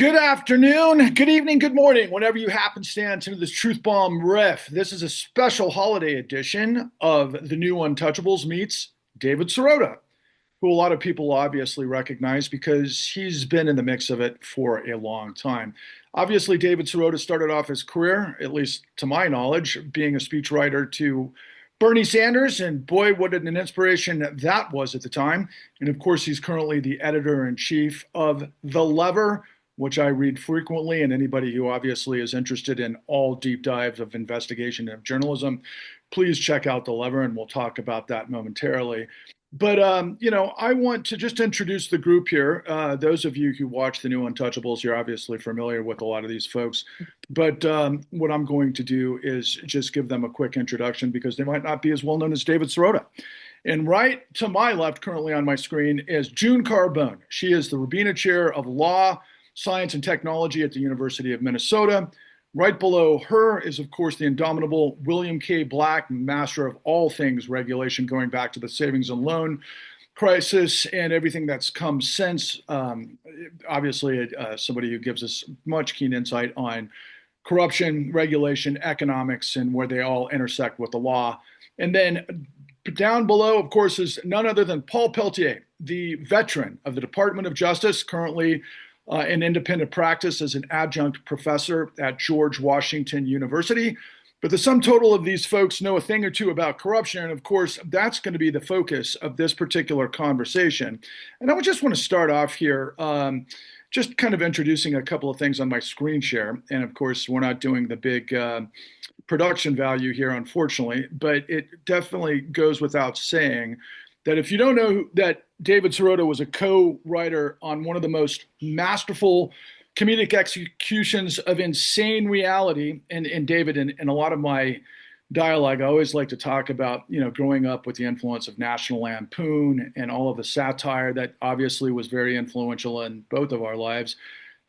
Good afternoon, good evening, good morning, whenever you happenstance into this Truth Bomb riff. This is a special holiday edition of The New Untouchables meets David Sirota, who a lot of people obviously recognize because he's been in the mix of it for a long time. Obviously, David Sirota started off his career, at least to my knowledge, being a speechwriter to Bernie Sanders, and boy, what an inspiration that was at the time. And of course, he's currently the editor in chief of The Lever, which I read frequently. And anybody who obviously is interested in all deep dives of investigation and of journalism, please check out The Lever, and we'll talk about that momentarily. But I want to just introduce the group here. Those of you who watch The New Untouchables, you're obviously familiar with a lot of these folks. But what I'm going to do is just give them a quick introduction because they might not be as well known as David Sirota. And right to my left, currently on my screen, is June Carbone. She is the Rubina Chair of Law, Science, and Technology at the University of Minnesota. Right below her is, of course, the indomitable William K. Black, master of all things regulation, going back to the savings and loan crisis and everything that's come since. Obviously, somebody who gives us much keen insight on corruption, regulation, economics, and where they all intersect with the law. And then down below, of course, is none other than Paul Peltier, the veteran of the Department of Justice, currently in independent practice as an adjunct professor at George Washington University. But the sum total of these folks know a thing or two about corruption. And of course, that's going to be the focus of this particular conversation. And I would just want to start off here, just kind of introducing a couple of things on my screen share. And of course, we're not doing the big production value here, unfortunately, but it definitely goes without saying that if you don't know that David Sirota was a co-writer on one of the most masterful comedic executions of insane reality, and David, in a lot of my dialogue, I always like to talk about, growing up with the influence of National Lampoon and all of the satire that obviously was very influential in both of our lives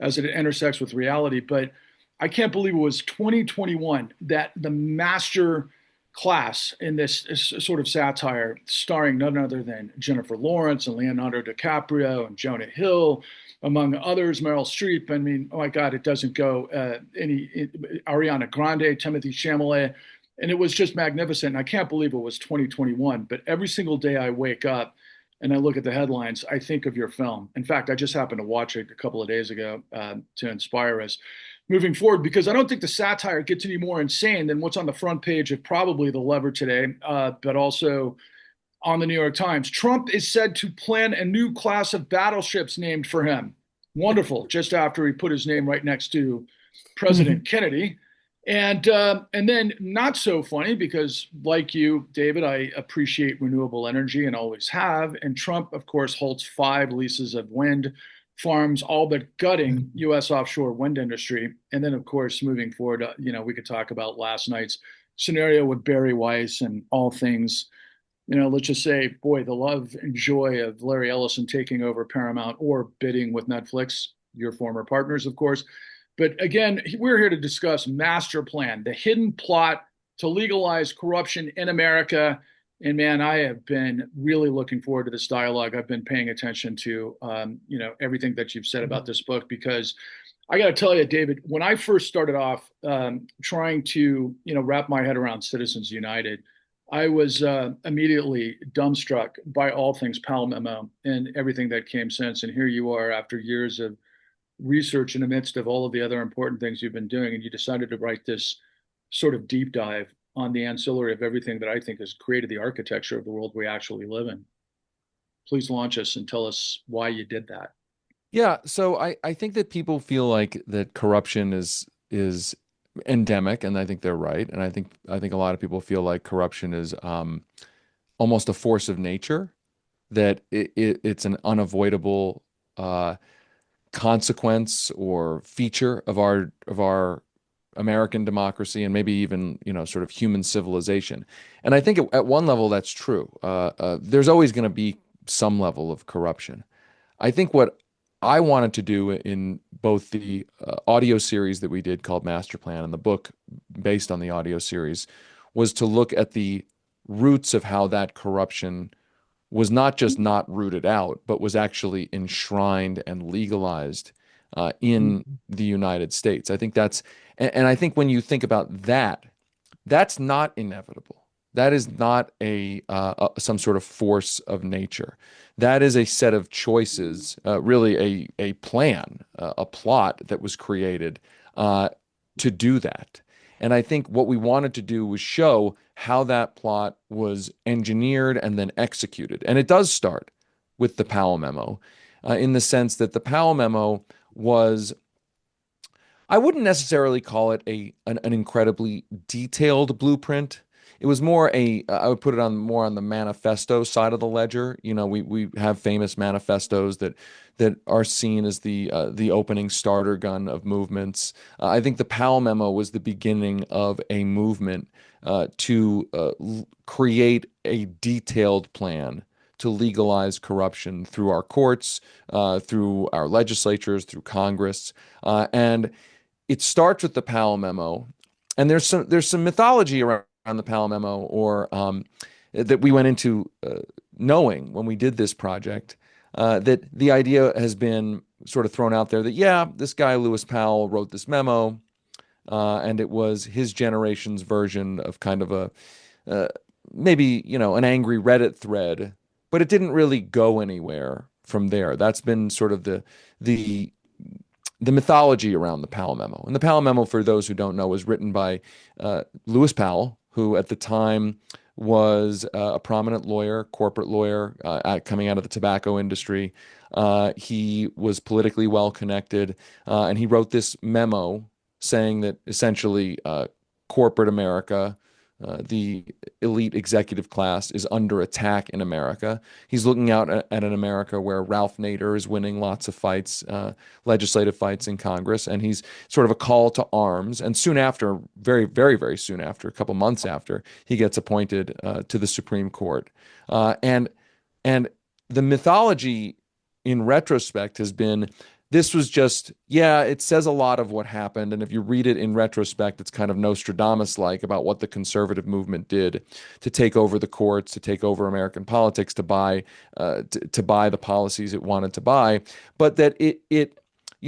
as it intersects with reality. But I can't believe it was 2021 that the master class in this sort of satire, starring none other than Jennifer Lawrence and Leonardo DiCaprio and Jonah Hill, among others, Meryl Streep. I mean, oh my God, it doesn't go Ariana Grande, Timothy Chalamet, and it was just magnificent. And I can't believe it was 2021. But every single day I wake up and I look at the headlines, I think of your film. In fact, I just happened to watch it a couple of days ago to inspire us moving forward, because I don't think the satire gets any more insane than what's on the front page of probably The Lever today, but also on the New York Times. Trump is said to plan a new class of battleships named for him. Wonderful, just after he put his name right next to President Kennedy. And then not so funny, because like you, David, I appreciate renewable energy and always have. And Trump, of course, holds 5 leases of wind farms, all but gutting U.S. offshore wind industry. And then, of course, moving forward, we could talk about last night's scenario with Barry Weiss and all things, let's just say, boy, the love and joy of Larry Ellison taking over Paramount or bidding with Netflix, your former partners, of course. But again, we're here to discuss Master Plan, the hidden plot to legalize corruption in America. And man, I have been really looking forward to this dialogue. I've been paying attention to, everything that you've said about this book, because I got to tell you, David, when I first started off trying to, wrap my head around Citizens United, I was immediately dumbstruck by all things Powell Memo and everything that came since. And here you are after years of research in the midst of all of the other important things you've been doing, and you decided to write this sort of deep dive on the ancillary of everything that I think has created the architecture of the world we actually live in. Please launch us and tell us why you did that. Yeah, so I think that people feel like that corruption is endemic, and I think they're right. And I think a lot of people feel like corruption is almost a force of nature, that it's an unavoidable consequence or feature of our American democracy, and maybe even, sort of human civilization. And I think at one level that's true. There's always going to be some level of corruption. I think what I wanted to do in both the audio series that we did called Master Plan and the book based on the audio series was to look at the roots of how that corruption was not just not rooted out, but was actually enshrined and legalized in the United States. I think and I think when you think about that, that's not inevitable. That is not some sort of force of nature. That is a set of choices, really a plan, a plot that was created uh, to do that. And I think what we wanted to do was show how that plot was engineered and then executed. And it does start with the Powell memo, in the sense that the Powell memo was, I wouldn't necessarily call it an incredibly detailed blueprint. It was more I would put it on more on the manifesto side of the ledger. You know, we have famous manifestos that are seen as the opening starter gun of movements. I think the Powell memo was the beginning of a movement to create a detailed plan to legalize corruption through our courts, through our legislatures, through Congress, and it starts with the Powell memo, and there's some mythology around the Powell memo, or that we went into knowing when we did this project, that the idea has been sort of thrown out there that, yeah, this guy Lewis Powell wrote this memo, and it was his generation's version of kind of a uh, maybe, an angry Reddit thread, but it didn't really go anywhere from there. That's been sort of the the mythology around the Powell memo. And the Powell memo, for those who don't know, was written by Lewis Powell, who at the time was a prominent lawyer, corporate lawyer, coming out of the tobacco industry. He was politically well connected, and he wrote this memo saying that essentially corporate America, the elite executive class, is under attack in America. He's looking out at an America where Ralph Nader is winning lots of fights, legislative fights in Congress, and he's sort of a call to arms. And soon after, very, very, very soon after, a couple months after, he gets appointed to the Supreme Court. And the mythology in retrospect has been, this was just, yeah, it says a lot of what happened. And if you read it in retrospect, it's kind of Nostradamus-like about what the conservative movement did to take over the courts, to take over American politics, to buy the policies it wanted to buy. But that it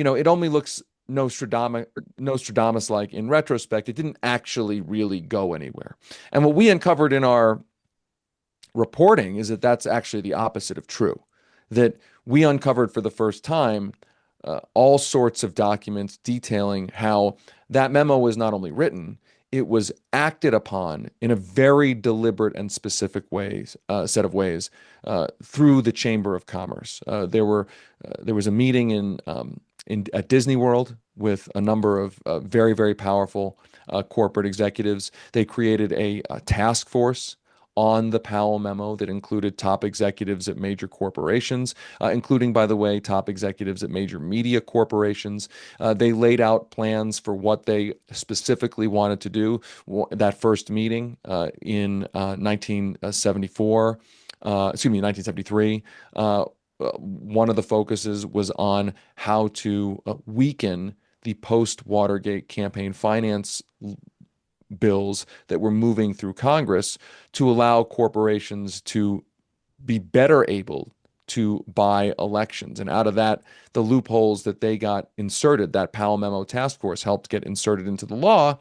only looks Nostradamus-like in retrospect. It didn't actually really go anywhere. And what we uncovered in our reporting is that that's actually the opposite of true. That we uncovered for the first time all sorts of documents detailing how that memo was not only written, it was acted upon in a very deliberate and specific set of ways, through the Chamber of Commerce. There was a meeting at Disney World with a number of very, very powerful corporate executives. They created a task force on the Powell memo that included top executives at major corporations, including, by the way, top executives at major media corporations. They laid out plans for what they specifically wanted to do. That first meeting in 1974, excuse me, 1973. One of the focuses was on how to weaken the post-Watergate campaign finance bills that were moving through Congress to allow corporations to be better able to buy elections. And out of that, the loopholes that they got inserted, that Powell Memo task force helped get inserted into the law.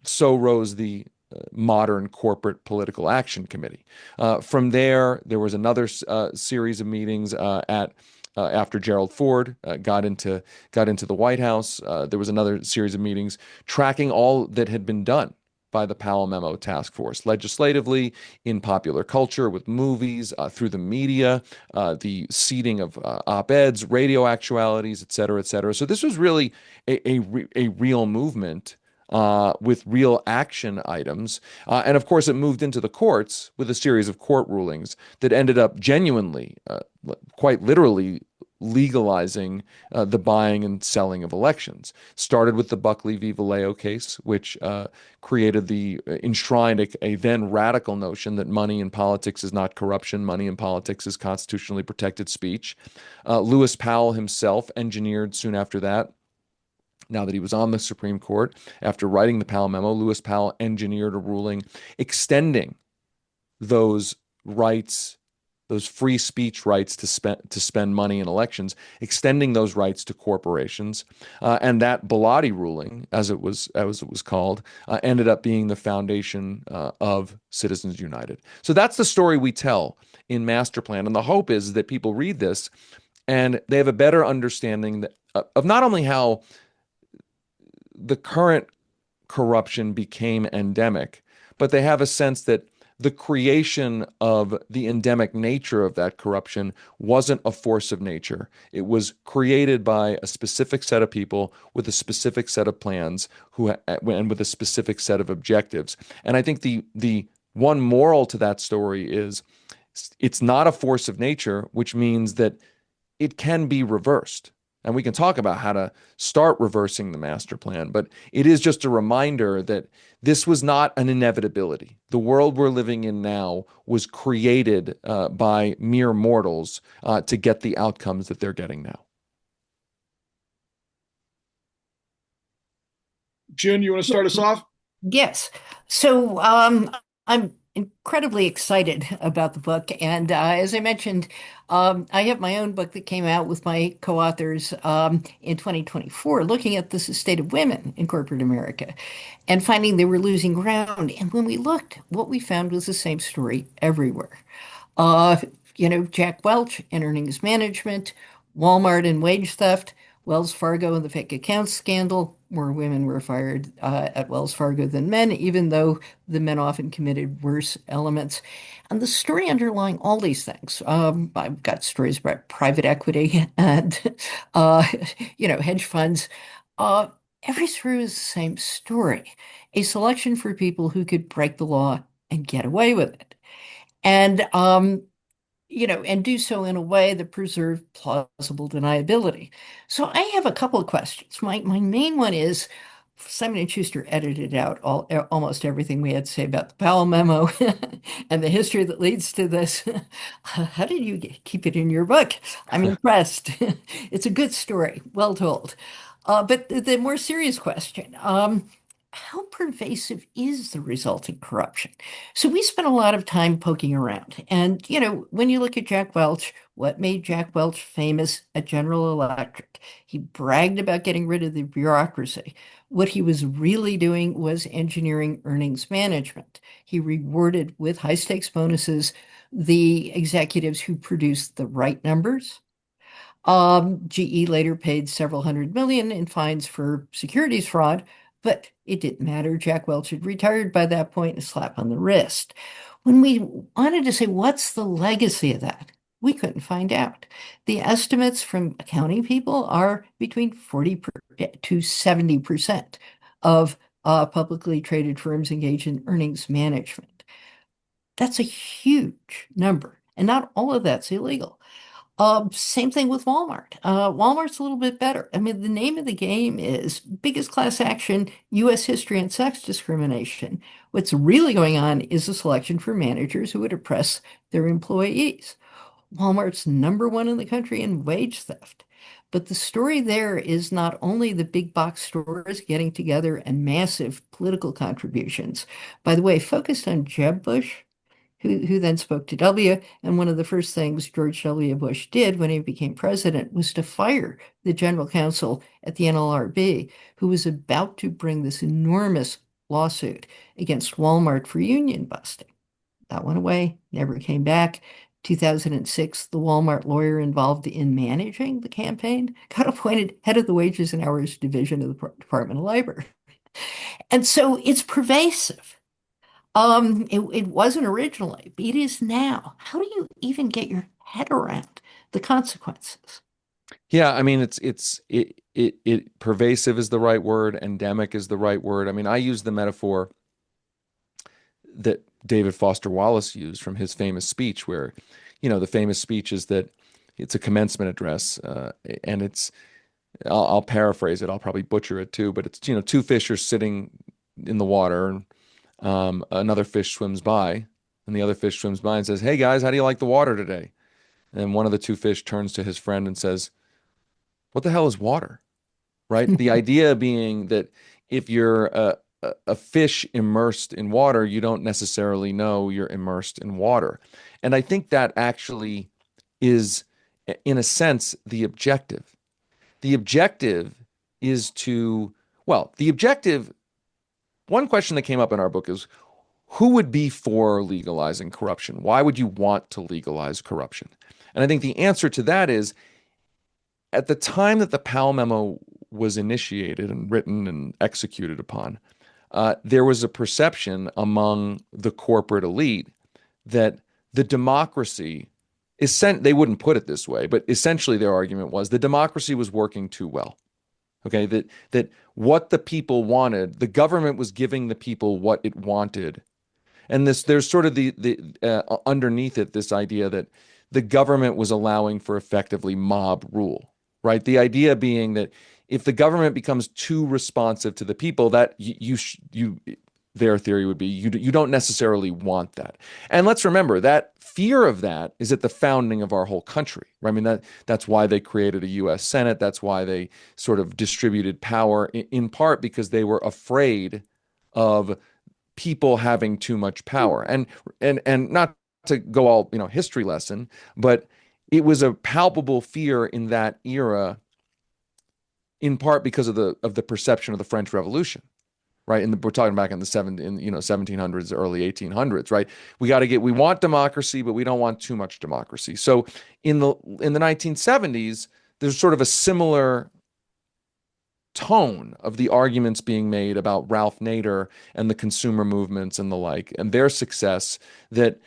So rose the modern corporate political action committee. From there was another series of meetings at after Gerald Ford got into the White House. There was another series of meetings tracking all that had been done by the Powell Memo task force, legislatively, in popular culture, with movies, through the media, the seeding of op-eds, radio actualities, et cetera, et cetera. So this was really a real movement with real action items. And of course, it moved into the courts with a series of court rulings that ended up genuinely, quite literally, legalizing the buying and selling of elections. Started with the Buckley v. Valeo case, which enshrined a then radical notion that money in politics is not corruption, money in politics is constitutionally protected speech. Lewis Powell himself engineered soon after that. Now that he was on the Supreme Court, after writing the Powell Memo, Lewis Powell engineered a ruling extending those rights those free speech rights to spend money in elections, extending those rights to corporations, and that Bilotti ruling, as it was called, ended up being the foundation of Citizens United. So that's the story we tell in Master Plan, and the hope is that people read this and they have a better understanding of not only how the current corruption became endemic, but they have a sense that the creation of the endemic nature of that corruption wasn't a force of nature. It was created by a specific set of people with a specific set of plans and with a specific set of objectives. And I think the one moral to that story is it's not a force of nature, which means that it can be reversed. And we can talk about how to start reversing the master plan, but it is just a reminder that this was not an inevitability. The world we're living in now was created by mere mortals to get the outcomes that they're getting now. Jen, you want to start us off? Yes. So I'm incredibly excited about the book. And as I mentioned, I have my own book that came out with my co-authors in 2024, looking at the state of women in corporate America and finding they were losing ground. And when we looked, what we found was the same story everywhere. Uh, Jack Welch in earnings management, Walmart and wage theft, Wells Fargo and the fake account scandal. More women were fired at Wells Fargo than men, even though the men often committed worse elements. And the story underlying all these things, I've got stories about private equity and, uh, hedge funds. Uh, every story is the same story, a selection for people who could break the law and get away with it. And and do so in a way that preserved plausible deniability. So I have a couple of questions. My main one is Simon and Schuster edited out almost everything we had to say about the Powell memo and the history that leads to this. How did you keep it in your book? I'm impressed. It's a good story, well told. But the more serious question, how pervasive is the resulting corruption? So we spent a lot of time poking around. And, when you look at Jack Welch, what made Jack Welch famous at General Electric? He bragged about getting rid of the bureaucracy. What he was really doing was engineering earnings management. He rewarded with high stakes bonuses the executives who produced the right numbers. GE later paid several hundred million in fines for securities fraud, but it didn't matter. Jack Welch had retired by that point, a slap on the wrist. When we wanted to say, what's the legacy of that? We couldn't find out. The estimates from accounting people are between 40 to 70% of publicly traded firms engage in earnings management. That's a huge number, and not all of that's illegal. Same thing with Walmart. Walmart's a little bit better. I mean, the name of the game is biggest class action, U.S. history and sex discrimination. What's really going on is a selection for managers who would oppress their employees. Walmart's number one in the country in wage theft. But the story there is not only the big box stores getting together and massive political contributions. By the way, focused on Jeb Bush, who then spoke to W. And one of the first things George W. Bush did when he became president was to fire the general counsel at the NLRB, who was about to bring this enormous lawsuit against Walmart for union busting. That went away, never came back. 2006, the Walmart lawyer involved in managing the campaign got appointed head of the Wages and Hours Division of the Department of Labor. And so it's pervasive. It wasn't originally, but it is now. How do you even get your head around the consequences? Yeah, I mean it pervasive is the right word, endemic is the right word. I mean, I use the metaphor that David Foster Wallace used from his famous speech, where, the famous speech is that it's a commencement address, and I'll paraphrase it. I'll probably butcher it too, but it's, two fish are sitting in the water, and another fish swims by, and the other fish swims by and says, "Hey guys, how do you like the water today?" And one of the two fish turns to his friend and says, "What the hell is water?" Right? The idea being that if you're a fish immersed in water, you don't necessarily know you're immersed in water. And I think that actually is, in a sense, the objective. The objective is to, well, the objective, one question that came up in our book is who would be for legalizing corruption? Why would you want to legalize corruption? And I think the answer to that is at the time that the Powell memo was initiated and written and executed upon, there was a perception among the corporate elite that the democracy is sent, they wouldn't put it this way, but essentially their argument was the democracy was working too well. Okay, that what the people wanted, the government was giving the people what it wanted. And this, there's sort of the underneath it, this idea that the government was allowing for effectively mob rule, right? The idea being that if the government becomes too responsive to the people, that their theory would be you don't necessarily want that. And let's remember that fear of that is at the founding of our whole country. Right? I mean that's why they created a U.S. Senate. That's why they sort of distributed power in part because they were afraid of people having too much power. And not to go all, history lesson, but it was a palpable fear in that era in part because of the perception of the French Revolution, right? And we're talking back in the 1700s, early 1800s, right? We want democracy, but we don't want too much democracy. So in the 1970s, there's sort of a similar tone of the arguments being made about Ralph Nader and the consumer movements and the like, and their success that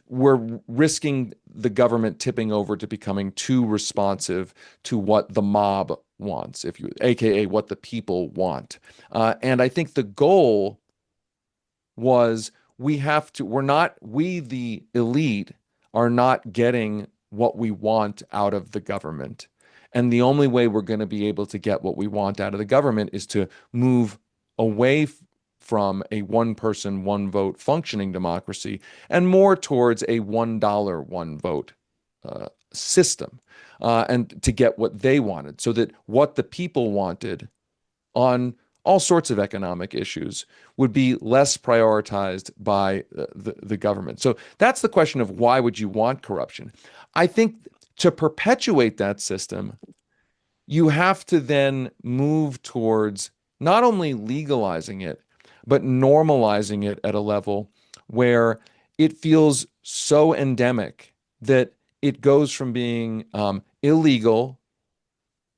we're risking the government tipping over to becoming too responsive to what the mob wants, aka what the people want. And I think the goal was we the elite are not getting what we want out of the government. And the only way we're going to be able to get what we want out of the government is to move away from a one person, one vote functioning democracy and more towards a $1, one vote system, and to get what they wanted, so that what the people wanted on all sorts of economic issues would be less prioritized by the government. So that's the question of why would you want corruption? I think to perpetuate that system, you have to then move towards not only legalizing it, but normalizing it at a level where it feels so endemic that it goes from being illegal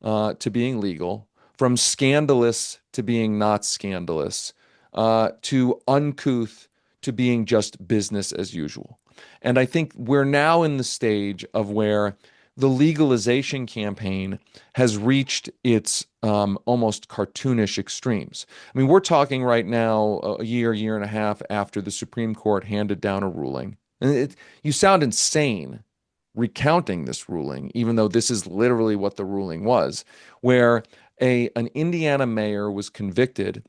to being legal, from scandalous to being not scandalous, to uncouth to being just business as usual. And I think we're now in the stage of where the legalization campaign has reached its almost cartoonish extremes. I mean, we're talking right now a year and a half after the Supreme Court handed down a ruling. And you sound insane recounting this ruling, even though this is literally what the ruling was, where an Indiana mayor was convicted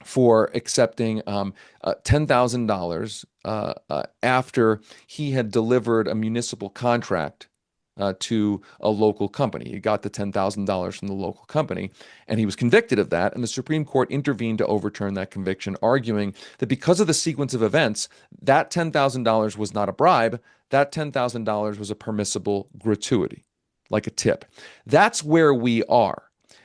for accepting $10,000 after he had delivered a municipal contract to a local company. He got the $10,000 from the local company, and he was convicted of that. And the Supreme Court intervened to overturn that conviction, arguing that because of the sequence of events, that $10,000 was not a bribe. That $10,000 was a permissible gratuity, like a tip. That's where we are.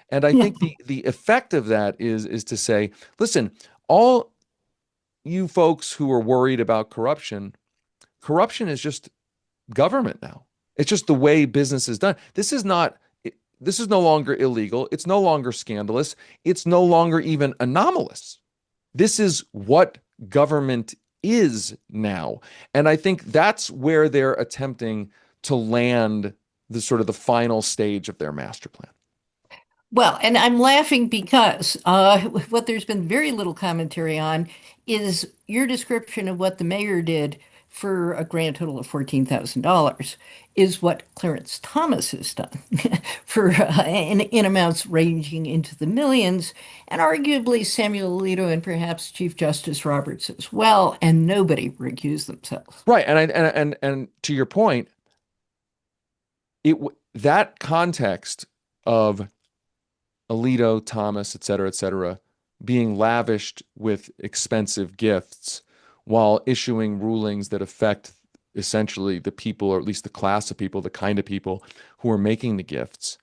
And I Yeah. think the effect of that is to say, listen, all you folks who are worried about corruption is just government now. It's just the way business is done. This is no longer illegal. It's no longer scandalous. It's no longer even anomalous. This is what government is now. And I think that's where they're attempting to land the sort of the final stage of their master plan. Well, and I'm laughing because what there's been very little commentary on is your description of what the mayor did for a grand total of $14,000 is what Clarence Thomas has done for in amounts ranging into the millions, and arguably Samuel Alito and perhaps Chief Justice Roberts as well, and nobody recused themselves. Right. And to your point, that context of Alito, Thomas, et cetera, being lavished with expensive gifts while issuing rulings that affect essentially the people, or at least the class of people, the kind of people who are making the gifts.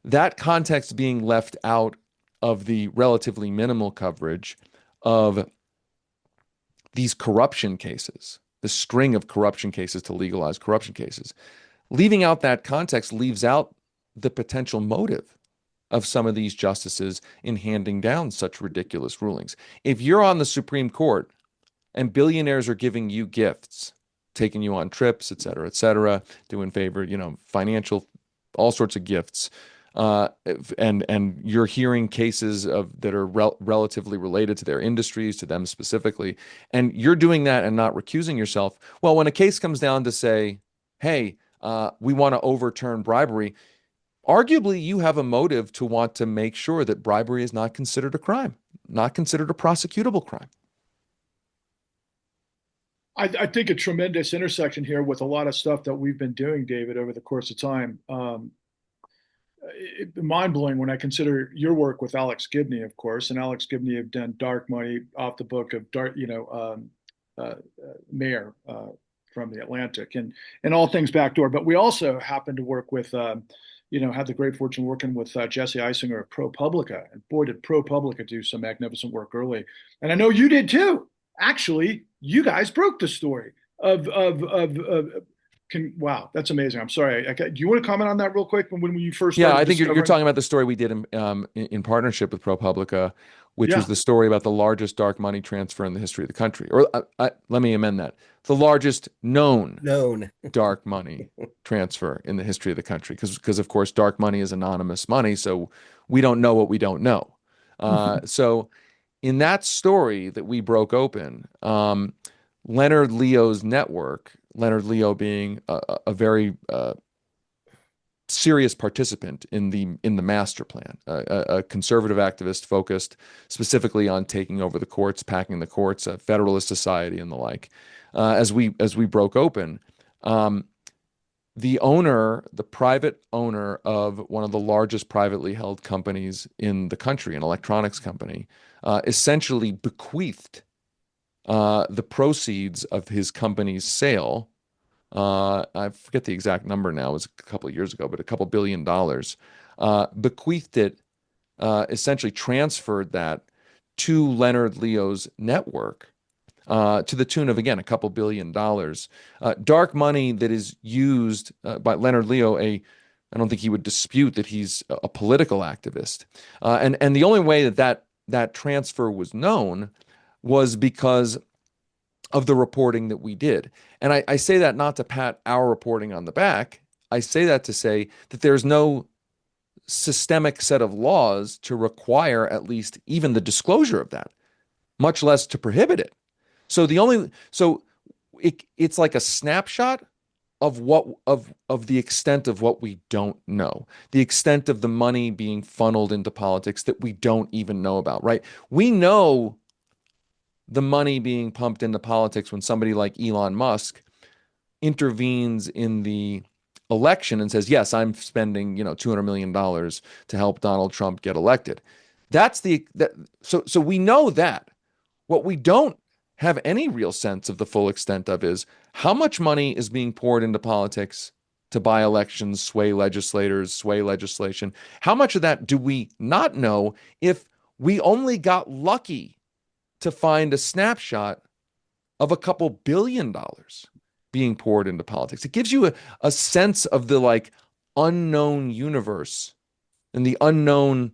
That context being left out of the relatively minimal coverage of these corruption cases, the string of corruption cases to legalize corruption cases. Leaving out that context leaves out the potential motive of some of these justices in handing down such ridiculous rulings. If you're on the Supreme Court and billionaires are giving you gifts, taking you on trips, et cetera, doing favor, financial, all sorts of gifts, and you're hearing cases that are relatively related to their industries, to them specifically, and you're doing that and not recusing yourself. Well, when a case comes down to say, hey, we want to overturn bribery, arguably you have a motive to want to make sure that bribery is not considered a crime, not considered a prosecutable crime. I think a tremendous intersection here with a lot of stuff that we've been doing, David, over the course of time. Mind blowing when I consider your work with Alex Gibney, of course, and Alex Gibney have done Dark Money off the book of Mayor from the Atlantic, and all things backdoor. But we also happen to work with, had the great fortune working with Jesse Eisinger at ProPublica, and boy, did ProPublica do some magnificent work early. And I know you did too. Actually, you guys broke the story of wow, that's amazing. I'm sorry. Do you want to comment on that real quick when you first Yeah, started I think you're discovering? talking about the story we did in partnership with ProPublica, which was Yeah. the story about the largest dark money transfer in the history of the country. Or let me amend that: the largest known Known. dark money transfer in the history of the country, because of course dark money is anonymous money, so we don't know what we don't know. So in that story that we broke open, Leonard Leo's network, Leonard Leo being a very serious participant in the master plan, a conservative activist focused specifically on taking over the courts, packing the courts, a Federalist Society, and the like. As we broke open, the private owner of one of the largest privately held companies in the country, an electronics company, essentially bequeathed the proceeds of his company's sale. I forget the exact number now. It was a couple of years ago, but a couple $1 billion. Bequeathed it, essentially transferred that to Leonard Leo's network, to the tune of, again, a couple $1 billion. Dark money that is used by Leonard Leo. I don't think he would dispute that he's a political activist. And the only way that transfer was known was because of the reporting that we did. And I say that not to pat our reporting on the back. I say that to say that there's no systemic set of laws to require at least even the disclosure of that, much less to prohibit it. It's like a snapshot of the extent of what we don't know, the extent of the money being funneled into politics that we don't even know about, right? We know the money being pumped into politics when somebody like Elon Musk intervenes in the election and says, yes, I'm spending, $200 million to help Donald Trump get elected. So we know that. What we don't have any real sense of the full extent of is how much money is being poured into politics to buy elections, sway legislators, sway legislation. How much of that do we not know if we only got lucky to find a snapshot of a couple $1 billion being poured into politics? It gives you a sense of the unknown universe and the unknown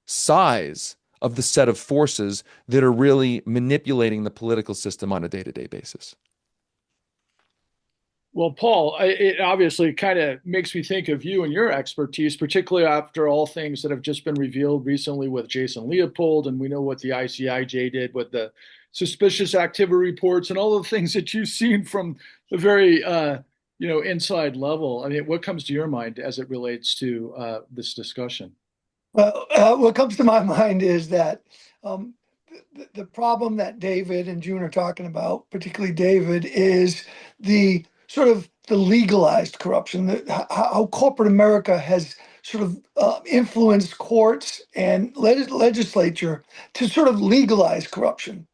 size of the set of forces that are really manipulating the political system on a day-to-day basis. Well, Paul, it obviously kind of makes me think of you and your expertise, particularly after all things that have just been revealed recently with Jason Leopold, and we know what the ICIJ did with the suspicious activity reports and all the things that you've seen from the very, inside level. I mean, what comes to your mind as it relates to this discussion? Well, what comes to my mind is that um, the problem that David and June are talking about, particularly David, is the sort of the legalized corruption, how corporate America has sort of influenced courts and legislature to sort of legalize corruption.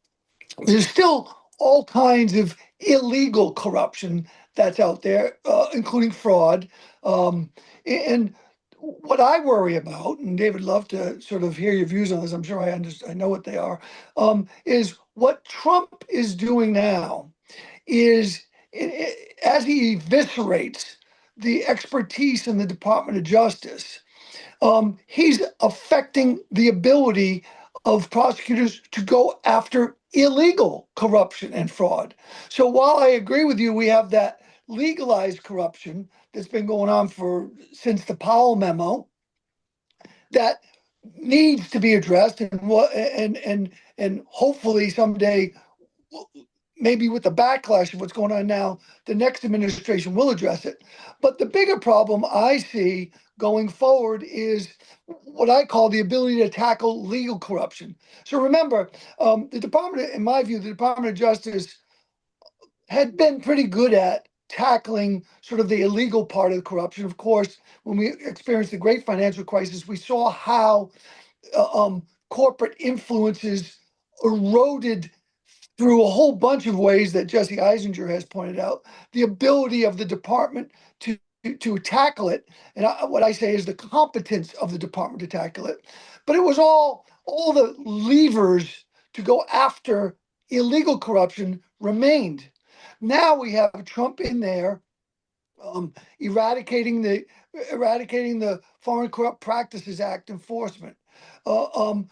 There's still all kinds of illegal corruption that's out there, including fraud. And what I worry about, and David, love to sort of hear your views on this. I'm sure I know what they are. Is what Trump is doing now is as he eviscerates the expertise in the Department of Justice, he's affecting the ability of prosecutors to go after illegal corruption and fraud. So while I agree with you, we have that legalized corruption that's been going on since the Powell memo that needs to be addressed, and hopefully someday, maybe with the backlash of what's going on now, the next administration will address it. But the bigger problem I see going forward is what I call the ability to tackle legal corruption. So remember, the Department, in my view, the Department of Justice had been pretty good at tackling sort of the illegal part of the corruption. Of course, when we experienced the great financial crisis, we saw how corporate influences eroded through a whole bunch of ways that Jesse Eisinger has pointed out, the ability of the department to tackle it, and what I say is the competence of the department to tackle it. But it was all the levers to go after illegal corruption remained. Now we have Trump in there, eradicating the Foreign Corrupt Practices Act enforcement. The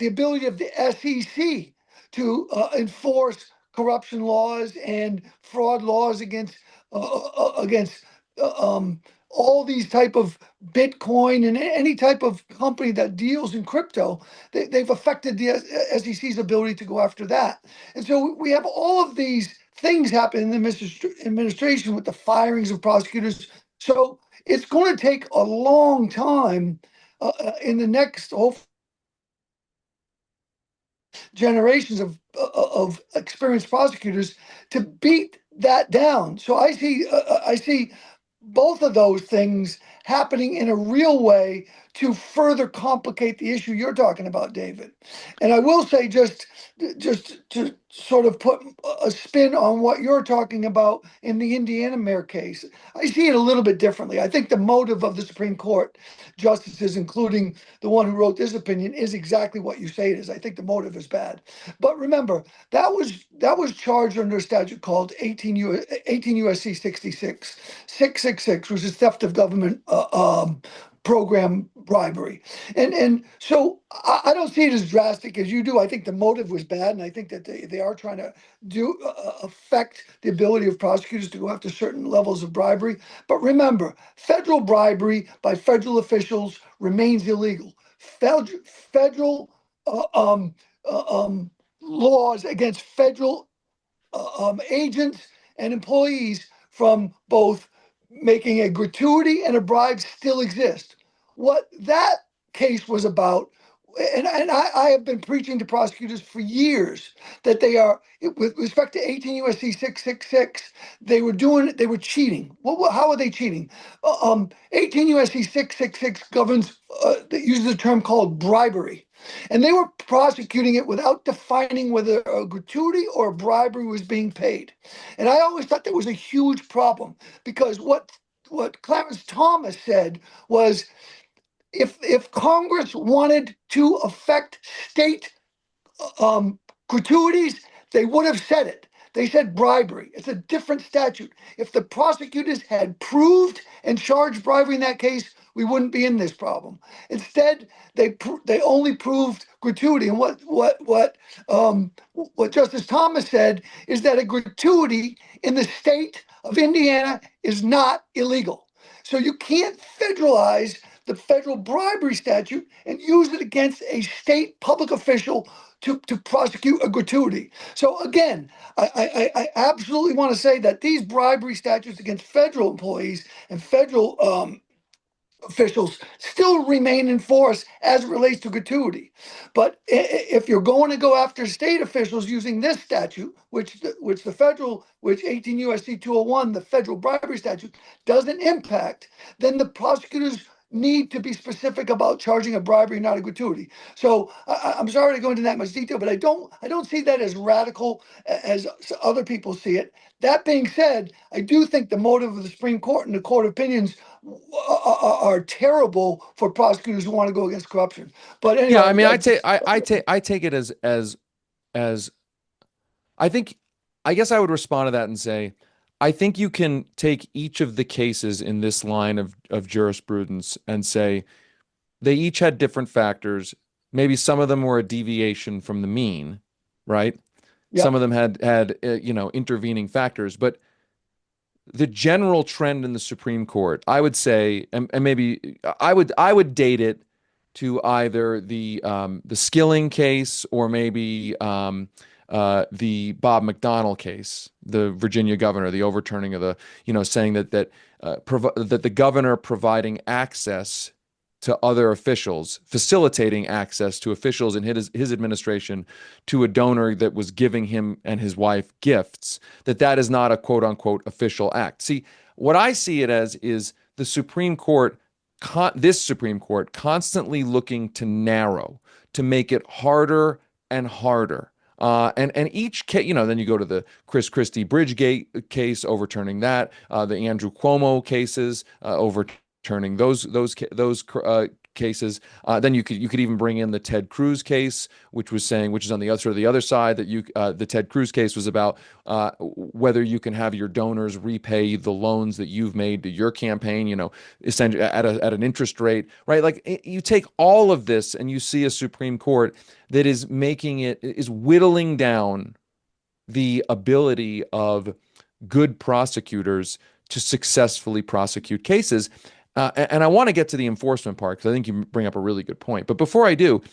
ability of the SEC to enforce corruption laws and fraud laws against all these type of Bitcoin and any type of company that deals in crypto. They've affected the SEC's ability to go after that. And so we have all of these things happen in the administration with the firings of prosecutors. So it's going to take a long time in the next generations of experienced prosecutors to beat that down. So I see both of those things happening in a real way to further complicate the issue you're talking about, David. And I will say, just to sort of put a spin on what you're talking about in the Indiana mayor case, I see it a little bit differently. I think the motive of the Supreme Court justices, including the one who wrote this opinion, is exactly what you say it is. I think the motive is bad. But remember, that was charged under a statute called 18 U.S.C. 666, which is theft of government program bribery. And so I don't see it as drastic as you do. I think the motive was bad, and I think that they are trying to affect the ability of prosecutors to go after certain levels of bribery. But remember, federal bribery by federal officials remains illegal. Federal laws against federal agents and employees from both making a gratuity and a bribe still exist. What that case was about, and I have been preaching to prosecutors for years that they are, with respect to 18 U.S.C. 666, they were cheating. How are they cheating? 18 U.S.C. 666 governs, uses a term called bribery. And they were prosecuting it without defining whether a gratuity or a bribery was being paid. And I always thought that was a huge problem, because what Clarence Thomas said was, if Congress wanted to affect state gratuities, they would have said it. They said bribery. It's a different statute. If the prosecutors had proved and charged bribery in that case, we wouldn't be in this problem. Instead, they only proved gratuity. And what Justice Thomas said is that a gratuity in the state of Indiana is not illegal. So you can't federalize the federal bribery statute and use it against a state public official to prosecute a gratuity. So again, I absolutely want to say that these bribery statutes against federal employees and federal officials still remain in force as it relates to gratuity. But if you're going to go after state officials using this statute, which 18 U.S.C. 201, the federal bribery statute, doesn't impact, then the prosecutors need to be specific about charging a bribery, not a gratuity. So I'm sorry to go into that much detail, but I don't see that as radical as other people see it. That being said, I do think the motive of the Supreme Court and the court opinions are terrible for prosecutors who want to go against corruption. But Yeah, anyway, I mean, I take it as I think, I guess I would respond to that and say, I think you can take each of the cases in this line of jurisprudence and say they each had different factors. Maybe some of them were a deviation from the mean, right? yeah, Some of them had intervening factors, but the general trend in the Supreme Court, I would say, and maybe I would date it to either the Skilling case or maybe the Bob McDonnell case, the Virginia governor, the overturning of saying that the governor providing access to other officials, facilitating access to officials in his administration to a donor that was giving him and his wife gifts, that is not a quote unquote official act. See, what I see it as is the Supreme Court, this Supreme Court, constantly looking to narrow, to make it harder and harder. And each case, then you go to the Chris Christie Bridgegate case, overturning that, the Andrew Cuomo cases, overturning those cases. Then you could even bring in the Ted Cruz case, which is on the other sort of the other side, that the Ted Cruz case was about whether you can have your donors repay the loans that you've made to your campaign, essentially at an interest rate, right? Like you take all of this and you see a Supreme Court that is whittling down the ability of good prosecutors to successfully prosecute cases. And I want to get to the enforcement part because I think you bring up a really good point. But before I do,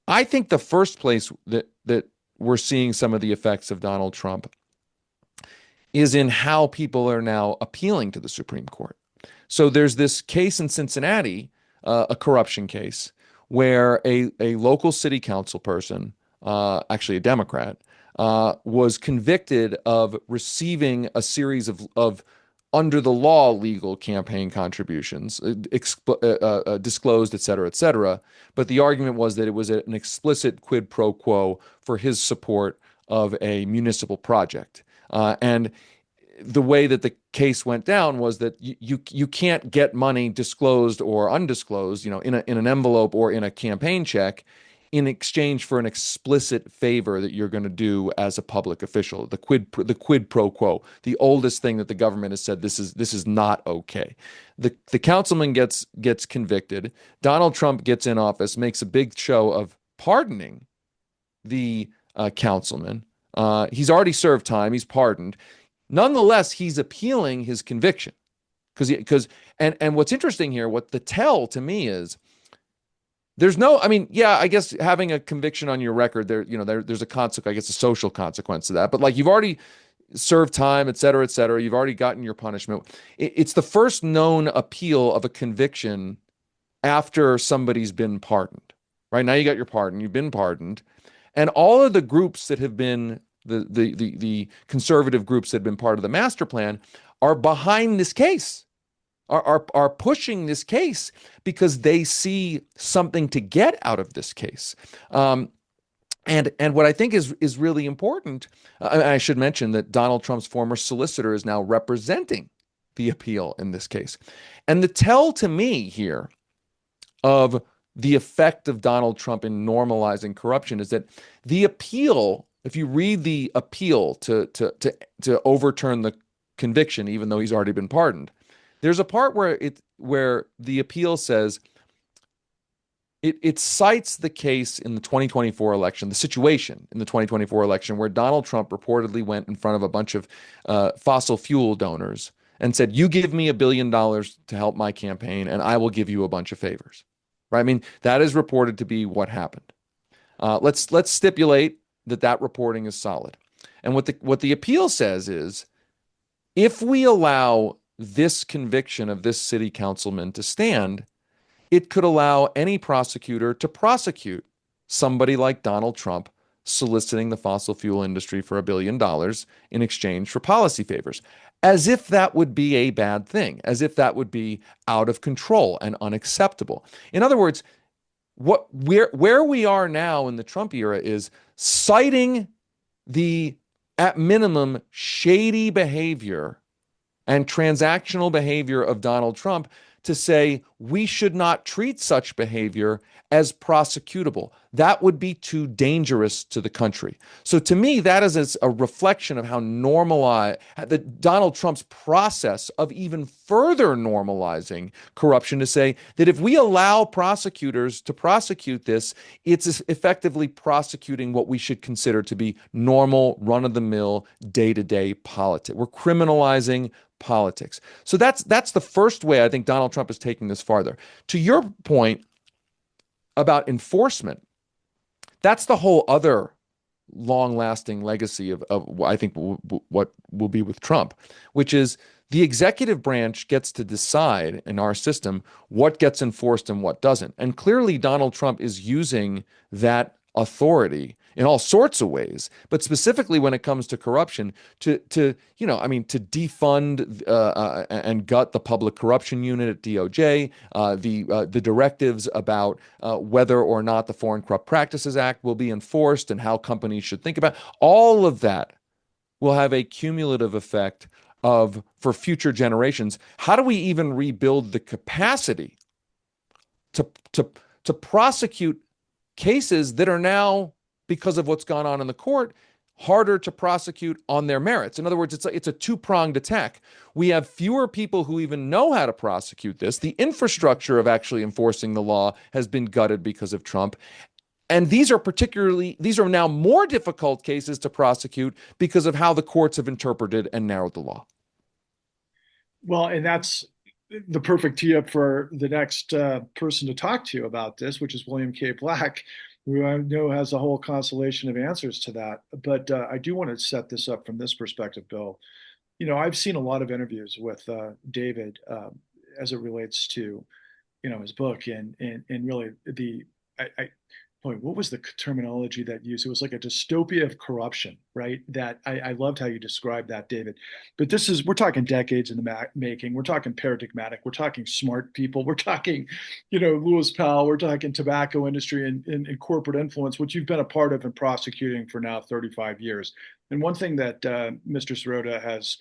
I think the first place that we're seeing some of the effects of Donald Trump is in how people are now appealing to the Supreme Court. So there's this case in Cincinnati, a corruption case, where a local city council person, actually a Democrat, was convicted of receiving a series of under the law legal campaign contributions, disclosed, et cetera, et cetera. But the argument was that it was an explicit quid pro quo for his support of a municipal project. And the way that the case went down was that you can't get money disclosed or undisclosed, in an envelope or in a campaign check in exchange for an explicit favor that you're going to do as a public official. The quid pro quo, the oldest thing that the government has said, this is not okay. The councilman gets convicted. Donald Trump gets in office, makes a big show of pardoning the councilman. He's already served time. He's pardoned. Nonetheless, he's appealing his conviction and what's interesting here, what the tell to me is, I mean, yeah, I guess having a conviction on your record there's a consequence, I guess a social consequence to that. But like, you've already served time, et cetera, et cetera. You've already gotten your punishment. It's the first known appeal of a conviction after somebody's been pardoned, right? Now you got your pardon, you've been pardoned. And all of the groups that have been the conservative groups that have been part of the master plan are behind this case, are pushing this case because they see something to get out of this case. And what I think is really important, I should mention that Donald Trump's former solicitor is now representing the appeal in this case. And the tell to me here of the effect of Donald Trump in normalizing corruption is that the appeal, if you read the appeal to overturn the conviction, even though he's already been pardoned, there's a part where the appeal says it cites the case in the 2024 election, the situation in the 2024 election where Donald Trump reportedly went in front of a bunch of fossil fuel donors and said, "You give me $1 billion to help my campaign, and I will give you a bunch of favors." Right? I mean, that is reported to be what happened. Let's stipulate that reporting is solid. And what the appeal says is, if we allow this conviction of this city councilman to stand, it could allow any prosecutor to prosecute somebody like Donald Trump soliciting the fossil fuel industry for $1 billion in exchange for policy favors. as if that would be a bad thing, as if that would be out of control and unacceptable. In other words, where we are now in the Trump era is citing the, at minimum, shady behavior and transactional behavior of Donald Trump to say we should not treat such behavior as prosecutable. That would be too dangerous to the country. So to me, that is a reflection of how normalized the Donald Trump's process of even further normalizing corruption, to say that if we allow prosecutors to prosecute this, it's effectively prosecuting what we should consider to be normal, run-of-the-mill, day-to-day politics. We're criminalizing politics. So that's the first way I think Donald Trump is taking this farther. To your point about enforcement, that's the whole other long-lasting legacy of I think what will be with Trump, which is the executive branch gets to decide in our system what gets enforced and what doesn't. And clearly Donald Trump is using that authority in all sorts of ways, but specifically when it comes to corruption, to I mean, to defund and gut the public corruption unit at DOJ, the directives about whether or not the Foreign Corrupt Practices Act will be enforced and how companies should think about all of that will have a cumulative effect of for future generations. How do we even rebuild the capacity to to to prosecute cases that are now, because of what's gone on in the court, harder to prosecute on their merits? In other words, it's a two-pronged attack. We have fewer people who even know how to prosecute this. The infrastructure of actually enforcing the law has been gutted because of Trump. And these are now more difficult cases to prosecute because of how the courts have interpreted and narrowed the law. Well, and that's the perfect tee up for the next person to talk to about this, which is William K. Black, who I know has a whole constellation of answers to that. But I do want to set this up from this perspective, Bill. I've seen a lot of interviews with David as it relates to, his book and really boy, what was the terminology that used? It was like a dystopia of corruption, right? That I loved how you described that, David. But we're talking decades in the making. We're talking paradigmatic. We're talking smart people. We're talking, Lewis Powell. We're talking tobacco industry and corporate influence, which you've been a part of in prosecuting for now 35 years. And one thing that Mr. Sirota has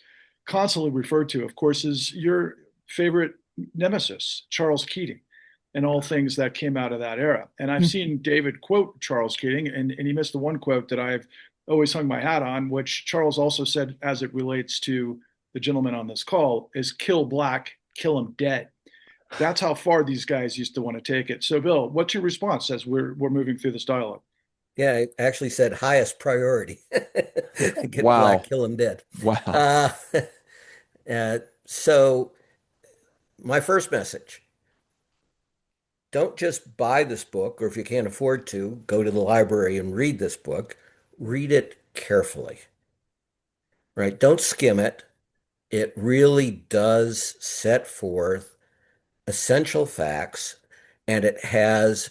constantly referred to, of course, is your favorite nemesis, Charles Keating, and all things that came out of that era. And I've seen David quote Charles Keating, and he missed the one quote that I've always hung my hat on, which Charles also said as it relates to the gentleman on this call, is kill black, kill him dead. That's how far these guys used to want to take it. So, Bill, what's your response as we're moving through this dialogue? Yeah, I actually said highest priority. Get black, Wow. kill him dead. Wow. Uh, so my first message, don't just buy this book, or if you can't afford to, go to the library and read this book. Read it carefully, right? Don't skim it. It really does set forth essential facts, and it has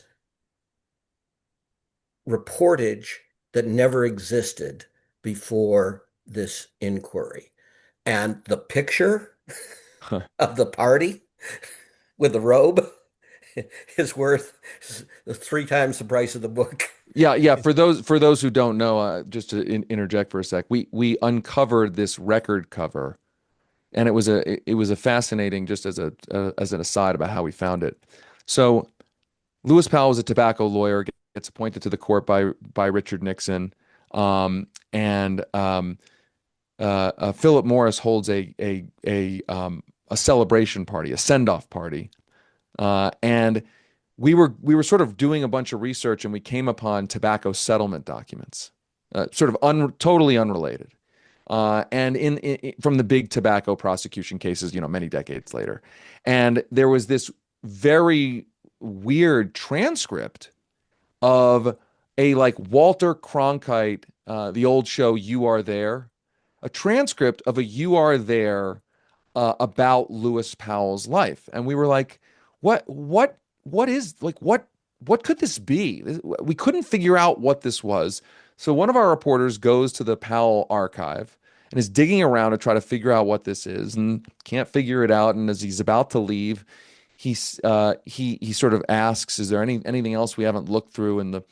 reportage that never existed before this inquiry. And the picture of the party with the robe is worth 3 times the price of the book. Yeah. For those who don't know, just to interject for a sec, we uncovered this record cover, and it was a fascinating, just as as an aside about how we found it. So Lewis Powell was a tobacco lawyer, gets appointed to the court by Richard Nixon, and Philip Morris holds a celebration party, a send-off party, and we were sort of doing a bunch of research, and we came upon tobacco settlement documents, sort of totally unrelated, and from the big tobacco prosecution cases, many decades later, and there was this very weird transcript of a like Walter Cronkite, the old show You Are There, a transcript of a You Are There about Lewis Powell's life, and we were like, what is like what could this be? We couldn't figure out what this was. So one of our reporters goes to the Powell archive and is digging around to try to figure out what this is and can't figure it out. And as he's about to leave, he sort of asks, "Is there anything else we haven't looked through?" And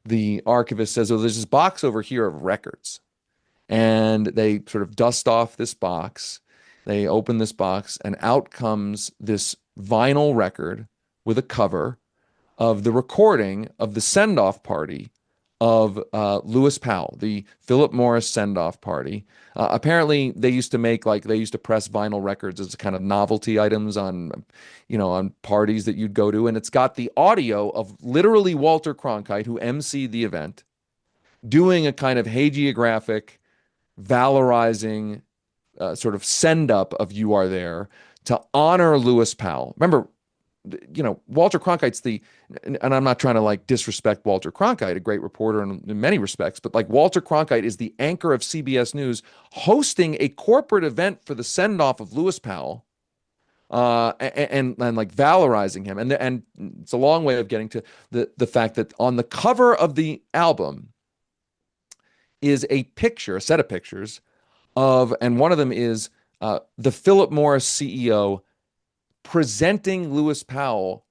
the archivist says, "Oh, there's this box over here of records." And they sort of dust off this box. They open this box, and out comes this vinyl record with a cover of the recording of the send-off party of Lewis Powell, the Philip Morris send-off party. Apparently, they used to press vinyl records as kind of novelty items on, on parties that you'd go to, and it's got the audio of literally Walter Cronkite, who emceed the event, doing a kind of hagiographic, valorizing sort of send up of "You Are There" to honor Lewis Powell. Remember, Walter Cronkite's and I'm not trying to like disrespect Walter Cronkite, a great reporter in many respects, but like Walter Cronkite is the anchor of CBS News hosting a corporate event for the send off of Lewis Powell. And like valorizing him, and it's a long way of getting to the fact that on the cover of the album is a set of pictures and one of them is the Philip Morris CEO presenting Lewis Powell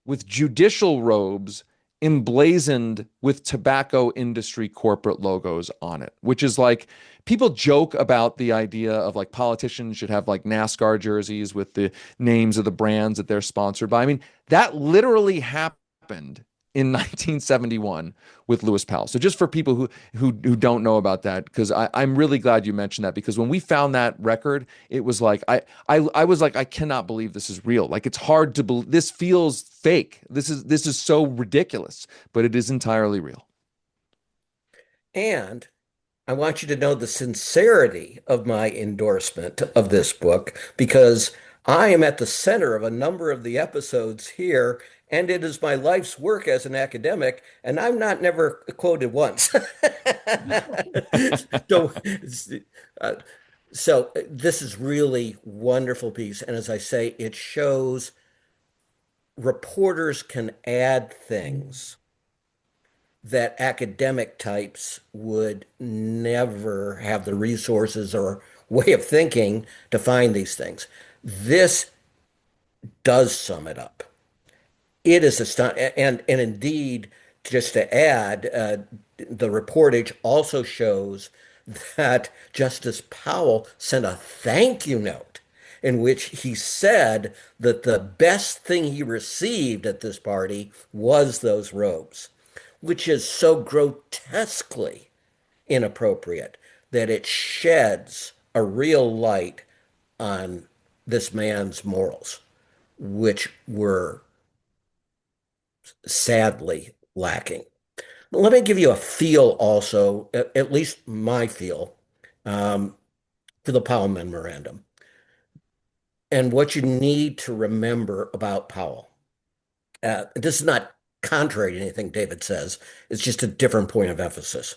with judicial robes emblazoned with tobacco industry corporate logos on it, which is like people joke about the idea of like politicians should have like NASCAR jerseys with the names of the brands that they're sponsored by. I mean, that literally happened in 1971 with Lewis Powell. So just for people who don't know about that, because I'm really glad you mentioned that, because when we found that record, it was like I was like, I cannot believe this is real. Like it's hard to believe. This feels fake. This is so ridiculous, but it is entirely real. And I want you to know the sincerity of my endorsement of this book because I am at the center of a number of the episodes here, and it is my life's work as an academic, and I'm not never quoted once. So, uh, so this is really wonderful piece, and as I say, it shows reporters can add things that academic types would never have the resources or way of thinking to find these things. This does sum it up. It is astonishing. And indeed, just to add, the reportage also shows that Justice Powell sent a thank you note in which he said that the best thing he received at this party was those robes, which is so grotesquely inappropriate that it sheds a real light on this man's morals, which were sadly lacking. Let me give you a feel also, at least my feel, for the Powell Memorandum and what you need to remember about Powell. This is not contrary to anything David says, it's just a different point of emphasis.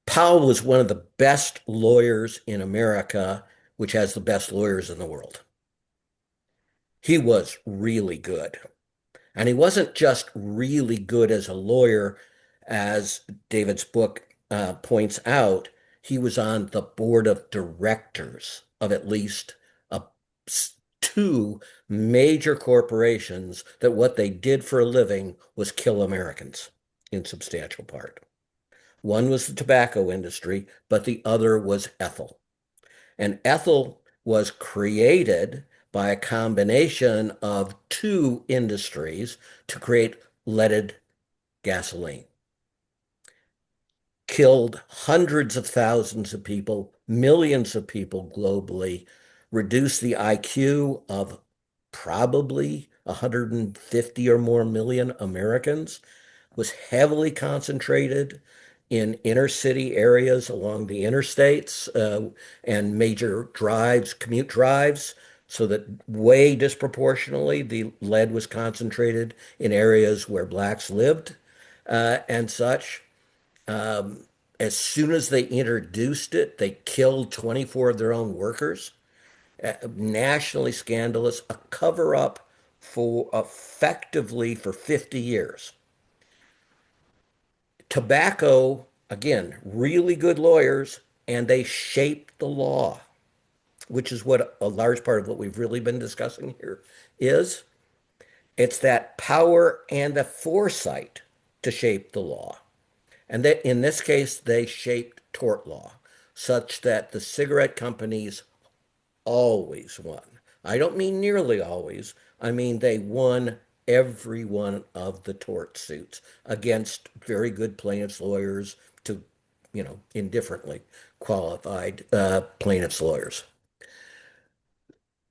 Powell was one of the best lawyers in America, which has the best lawyers in the world. He was really good. And he wasn't just really good as a lawyer, as David's book points out. He was on the board of directors of at least uh, two major corporations that what they did for a living was kill Americans in substantial part. One was the tobacco industry, but the other was Ethel. And Ethel was created by a combination of two industries to create leaded gasoline. Killed hundreds of thousands of people, millions of people globally, reduced the IQ of probably 150 or more million Americans, was heavily concentrated in inner city areas along the interstates and major drives, commute drives, so that way disproportionately the lead was concentrated in areas where blacks lived and such. Um, as soon as they introduced it, they killed 24 of their own workers. Nationally scandalous, a cover up for effectively for 50 years. Tobacco, again, really good lawyers, and they shape the law, which is what a large part of what we've really been discussing here is. It's that power and the foresight to shape the law. And that in this case, they shaped tort law such that the cigarette companies always won. I don't mean nearly always. I mean they won every one of the tort suits against very good plaintiffs' lawyers to, indifferently qualified plaintiffs' lawyers.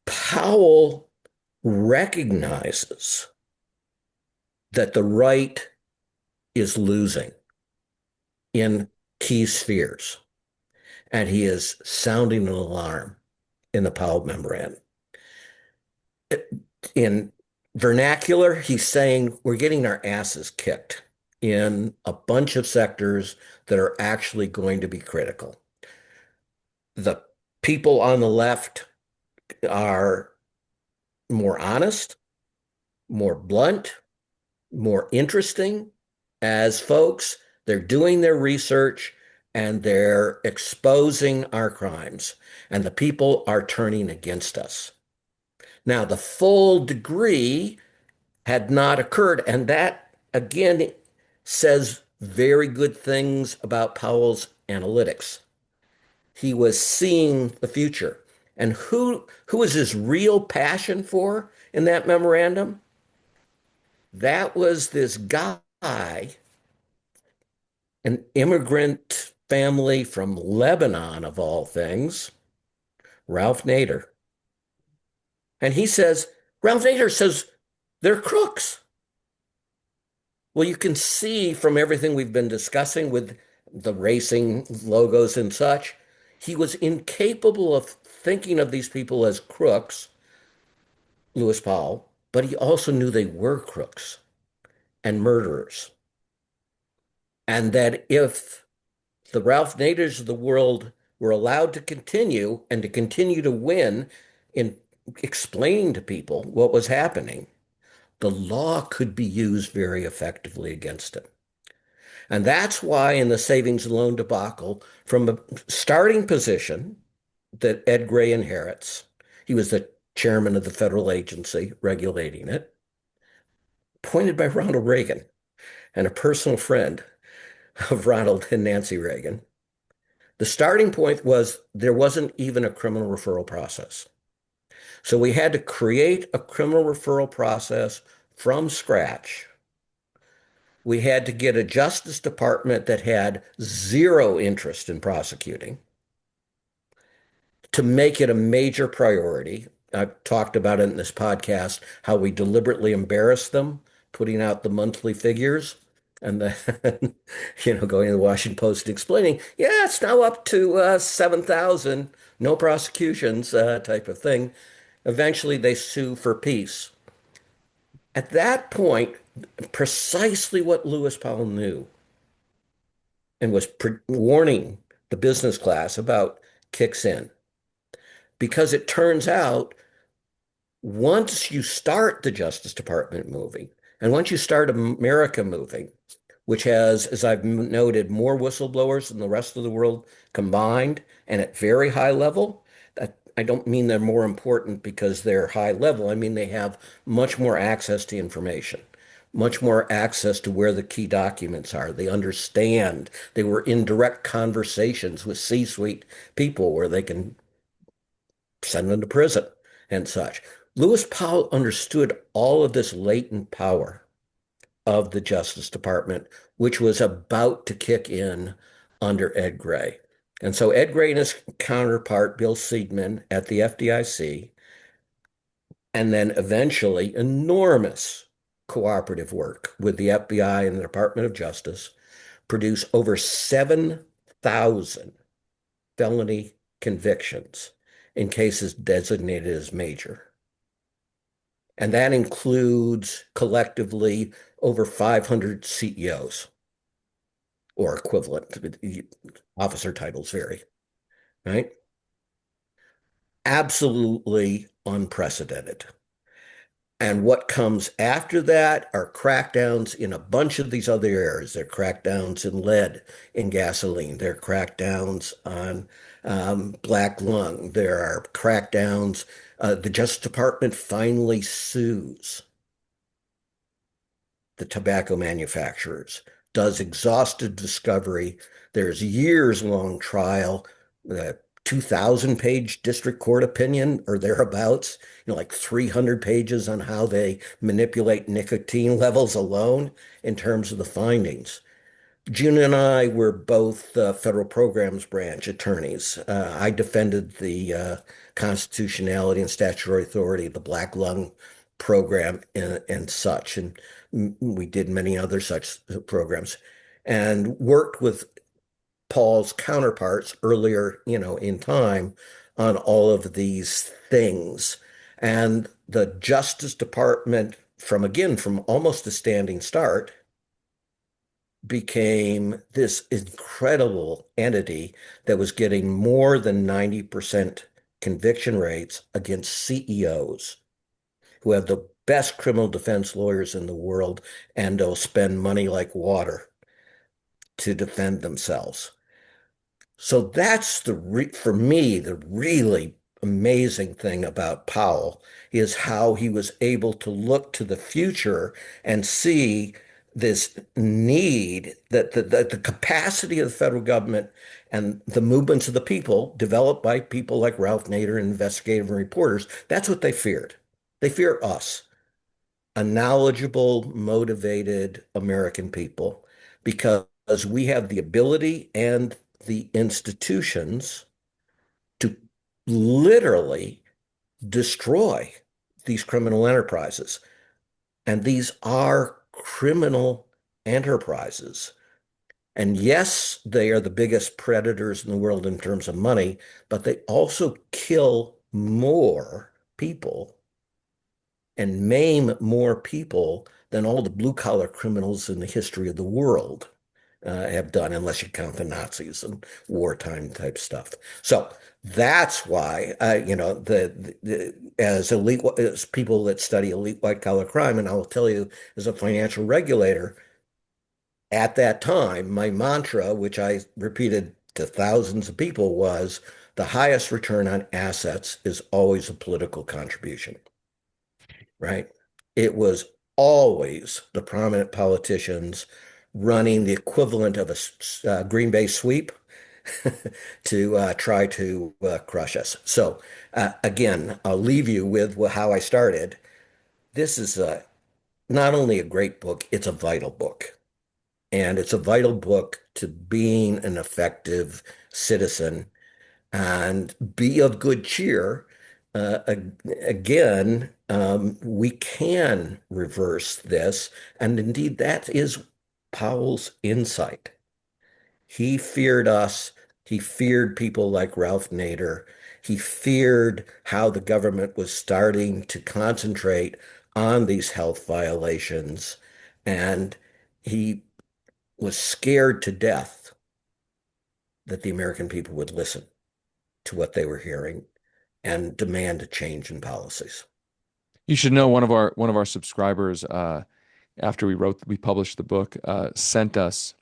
Powell recognizes that the right is losing in key spheres, and he is sounding an alarm in the Powell memorandum. In vernacular, he's saying we're getting our asses kicked in a bunch of sectors that are actually going to be critical. The people on the left are more honest, more blunt, more interesting as folks. They're doing their research and they're exposing our crimes, and the people are turning against us. Now, the full degree had not occurred, and that again says very good things about Powell's analytics. He was seeing the future. And who was his real passion for in that memorandum? That was this guy, an immigrant family from Lebanon, of all things, Ralph Nader. And Ralph Nader says, they're crooks. Well, you can see from everything we've been discussing with the racing logos and such, he was incapable of thinking of these people as crooks, Lewis Powell, but he also knew they were crooks and murderers. And that if the Ralph Naders of the world were allowed to continue and to continue to win in explaining to people what was happening, the law could be used very effectively against him. And that's why in the savings and loan debacle, from a starting position that Ed Gray inherits, he was the chairman of the federal agency regulating it, appointed by Ronald Reagan and a personal friend of Ronald and Nancy Reagan. The starting point was there wasn't even a criminal referral process. So we had to create a criminal referral process from scratch. We had to get a Justice Department that had zero interest in prosecuting to make it a major priority. I've talked about it in this podcast, how we deliberately embarrassed them, putting out the monthly figures and then, going to the Washington Post and explaining, yeah, it's now up to 7,000, no prosecutions type of thing. Eventually, they sue for peace. At that point, precisely what Lewis Powell knew and was warning the business class about kicks in. Because it turns out once you start the Justice Department moving, and once you start America moving, which has, as I've noted, more whistleblowers than the rest of the world combined, and at very high level, that I don't mean they're more important because they're high level. I mean they have much more access to information, much more access to where the key documents are. They understand. They were in direct conversations with C-suite people where they can send them to prison and such. Lewis Powell understood all of this latent power of the Justice Department, which was about to kick in under Ed Gray. And so Ed Gray and his counterpart, Bill Siegman at the FDIC, and then eventually enormous cooperative work with the FBI and the Department of Justice, produce over 7,000 felony convictions in cases designated as major. And that includes collectively over 500 CEOs or equivalent. Officer titles vary, right? Absolutely unprecedented. And what comes after that are crackdowns in a bunch of these other areas. There are crackdowns in lead in gasoline. There are crackdowns on black lung. There are crackdowns. The Justice Department finally sues the tobacco manufacturers, does exhaustive discovery. There's years-long trial, uh, 2,000-page district court opinion or thereabouts, like 300 pages on how they manipulate nicotine levels alone in terms of the findings. June and I were both federal programs branch attorneys. I defended the constitutionality and statutory authority of the Black Lung program and such, and we did many other such programs, and worked with Paul's counterparts earlier, in time on all of these things. And the Justice Department, from almost a standing start, became this incredible entity that was getting more than 90% conviction rates against CEOs who have the best criminal defense lawyers in the world and they'll spend money like water to defend themselves. So that's for me, the really amazing thing about Powell is how he was able to look to the future and see this need that the capacity of the federal government and the movements of the people developed by people like Ralph Nader and investigative reporters, that's what they feared. They fear us, a knowledgeable, motivated American people, because we have the ability and the institutions to literally destroy these criminal enterprises. And these are criminal enterprises. And yes, they are the biggest predators in the world in terms of money, but they also kill more people and maim more people than all the blue collar criminals in the history of the world have done, unless you count the Nazis and wartime type stuff. So that's why, as as people that study elite white collar crime, and I will tell you, as a financial regulator, at that time, my mantra, which I repeated to thousands of people, was the highest return on assets is always a political contribution, right? It was always the prominent politicians running the equivalent of a Green Bay sweep to try to crush us. So again, I'll leave you with how I started. This is not only a great book, it's a vital book. And it's a vital book to being an effective citizen and be of good cheer. Again, we can reverse this. And indeed, that is Powell's insight. He feared us. He feared people like Ralph Nader. He feared how the government was starting to concentrate on these health violations. And he was scared to death that the American people would listen to what they were hearing and demand a change in policies. You should know one of our subscribers, after we published the book, sent us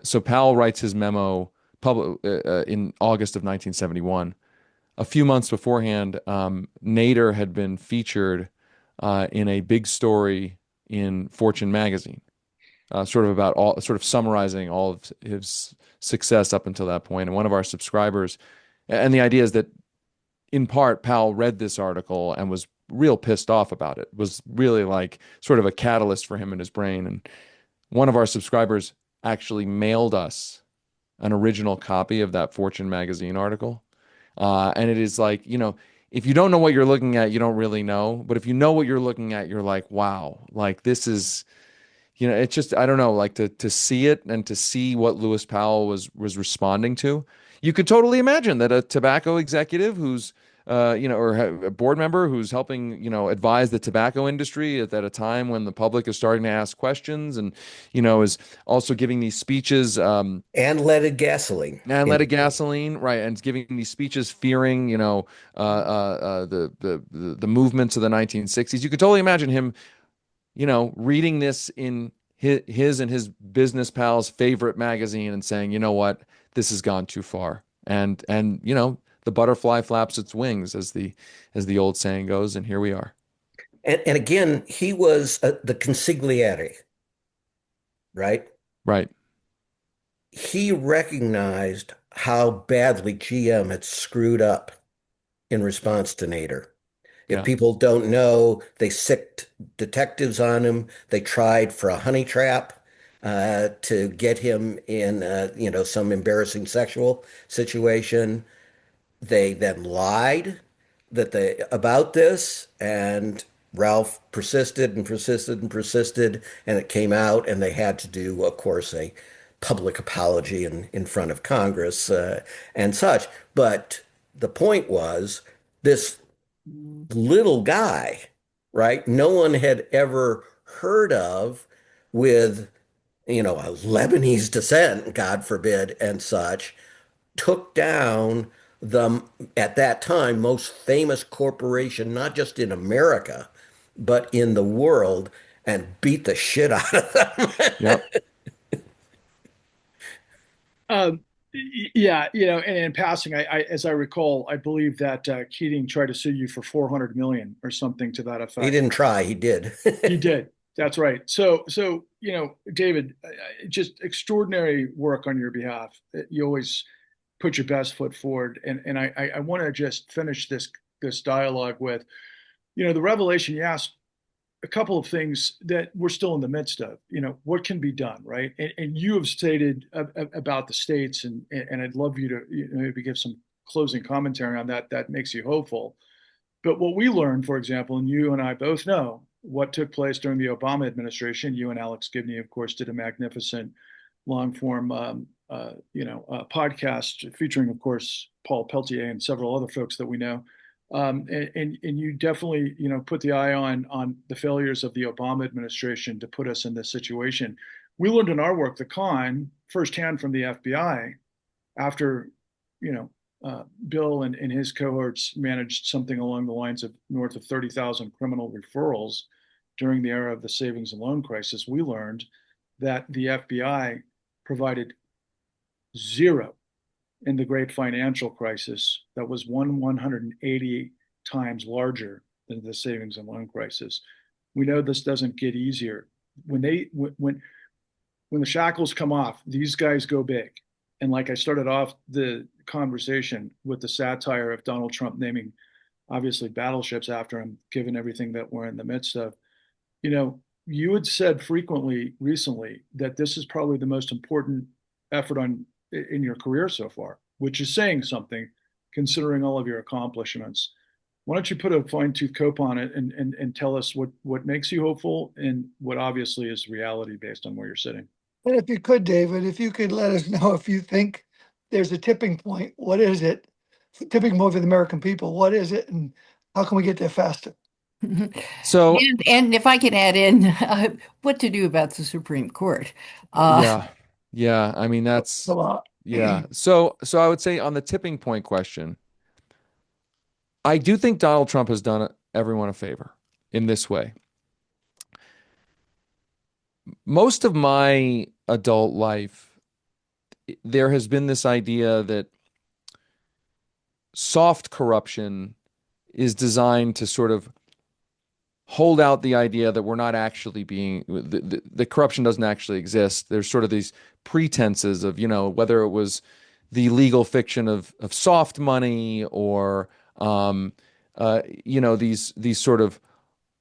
so Powell writes his memo in August of 1971. A few months beforehand, Nader had been featured in a big story in Fortune magazine, sort of summarizing all of his success up until that point. And one of our subscribers, and the idea is that in part, Powell read this article and was real pissed off about it, was really like sort of a catalyst for him in his brain. And one of our subscribers actually mailed us an original copy of that Fortune magazine article. And it is like, if you don't know what you're looking at, you don't really know. But if you know what you're looking at, you're like, wow, like this is, it's just, I don't know, like to see it and to see what Lewis Powell was responding to. You could totally imagine that a tobacco executive who's or a board member who's helping, advise the tobacco industry at a time when the public is starting to ask questions, and, is also giving these speeches, And leaded gasoline and in let his it book. gasoline, right? And giving these speeches, fearing, the movements of the 1960s. You could totally imagine him, reading this in his and his business pals' favorite magazine and saying, you know what, this has gone too far. And the butterfly flaps its wings, as the old saying goes, and here we are. And again, he was the consigliere, right? Right. He recognized how badly GM had screwed up in response to Nader. If Yeah. people don't know, they sicked detectives on him. They tried for a honey trap to get him in, some embarrassing sexual situation. They then lied about this, and Ralph persisted and persisted and persisted, and it came out, and they had to do, of course, a public apology in front of Congress and such. But the point was, this little guy, right? No one had ever heard of, with, a Lebanese descent, God forbid, and such, took down the, at that time, most famous corporation, not just in America, but in the world, and beat the shit out of them. Yep. Um, yeah, and in passing, as I recall, I believe that Keating tried to sue you for 400 million or something to that He effect. didn't try, he did. He did. That's right. So David, just extraordinary work on your behalf. You always put your best foot forward, and I want to just finish this dialogue with, the revelation. You asked a couple of things that we're still in the midst of. What can be done, right? And you have stated about the states, and I'd love you to maybe give some closing commentary on that. That makes you hopeful. But what we learned, for example, and you and I both know what took place during the Obama administration. You and Alex Gibney, of course, did a magnificent long form, podcast featuring, of course, Paul Peltier and several other folks that we know. And you definitely, put the eye on the failures of the Obama administration to put us in this situation. We learned in our work the con firsthand from the FBI after, Bill and his cohorts managed something along the lines of north of 30,000 criminal referrals during the era of the savings and loan crisis. We learned that the FBI provided zero in the great financial crisis that was 180 times larger than the savings and loan crisis. We know this doesn't get easier. When the shackles come off, these guys go big. And like I started off the conversation with the satire of Donald Trump naming obviously battleships after him, given everything that we're in the midst of. You had said frequently recently that this is probably the most important effort in your career so far, which is saying something considering all of your accomplishments. Why don't you put a fine tooth comb on it and tell us what makes you hopeful and what obviously is reality based on where you're sitting? And if you could, David, if you could let us know if you think there's a tipping point, what is it? Tipping point for the American people, what is it, and how can we get there faster? So, And if I can add in, what to do about the Supreme Court. Uh, yeah. Yeah, I mean A that's lot. yeah. So I would say on the tipping point question, I do think Donald Trump has done everyone a favor in this way. Most of my adult life, there has been this idea that soft corruption is designed to sort of hold out the idea that we're not actually being the corruption doesn't actually exist. There's sort of these pretenses of, whether it was the legal fiction of soft money or these sort of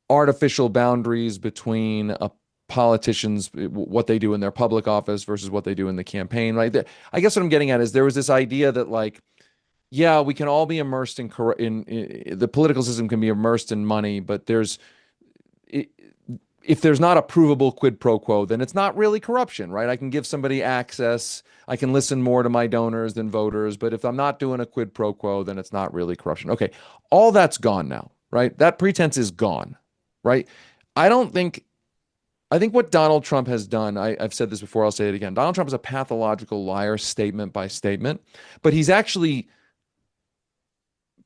artificial boundaries between a politicians, what they do in their public office versus what they do in the campaign. Like, I guess what I'm getting at is there was this idea that, like, yeah, we can all be immersed in the political system can be immersed in money, but it, if there's not a provable quid pro quo, then it's not really corruption, right? I can give somebody access. I can listen more to my donors than voters. But if I'm not doing a quid pro quo, then it's not really corruption. Okay. All that's gone now, right? That pretense is gone, right? I don't think, I think what Donald Trump has done, I've said this before, I'll say it again. Donald Trump is a pathological liar, statement by statement, but he's actually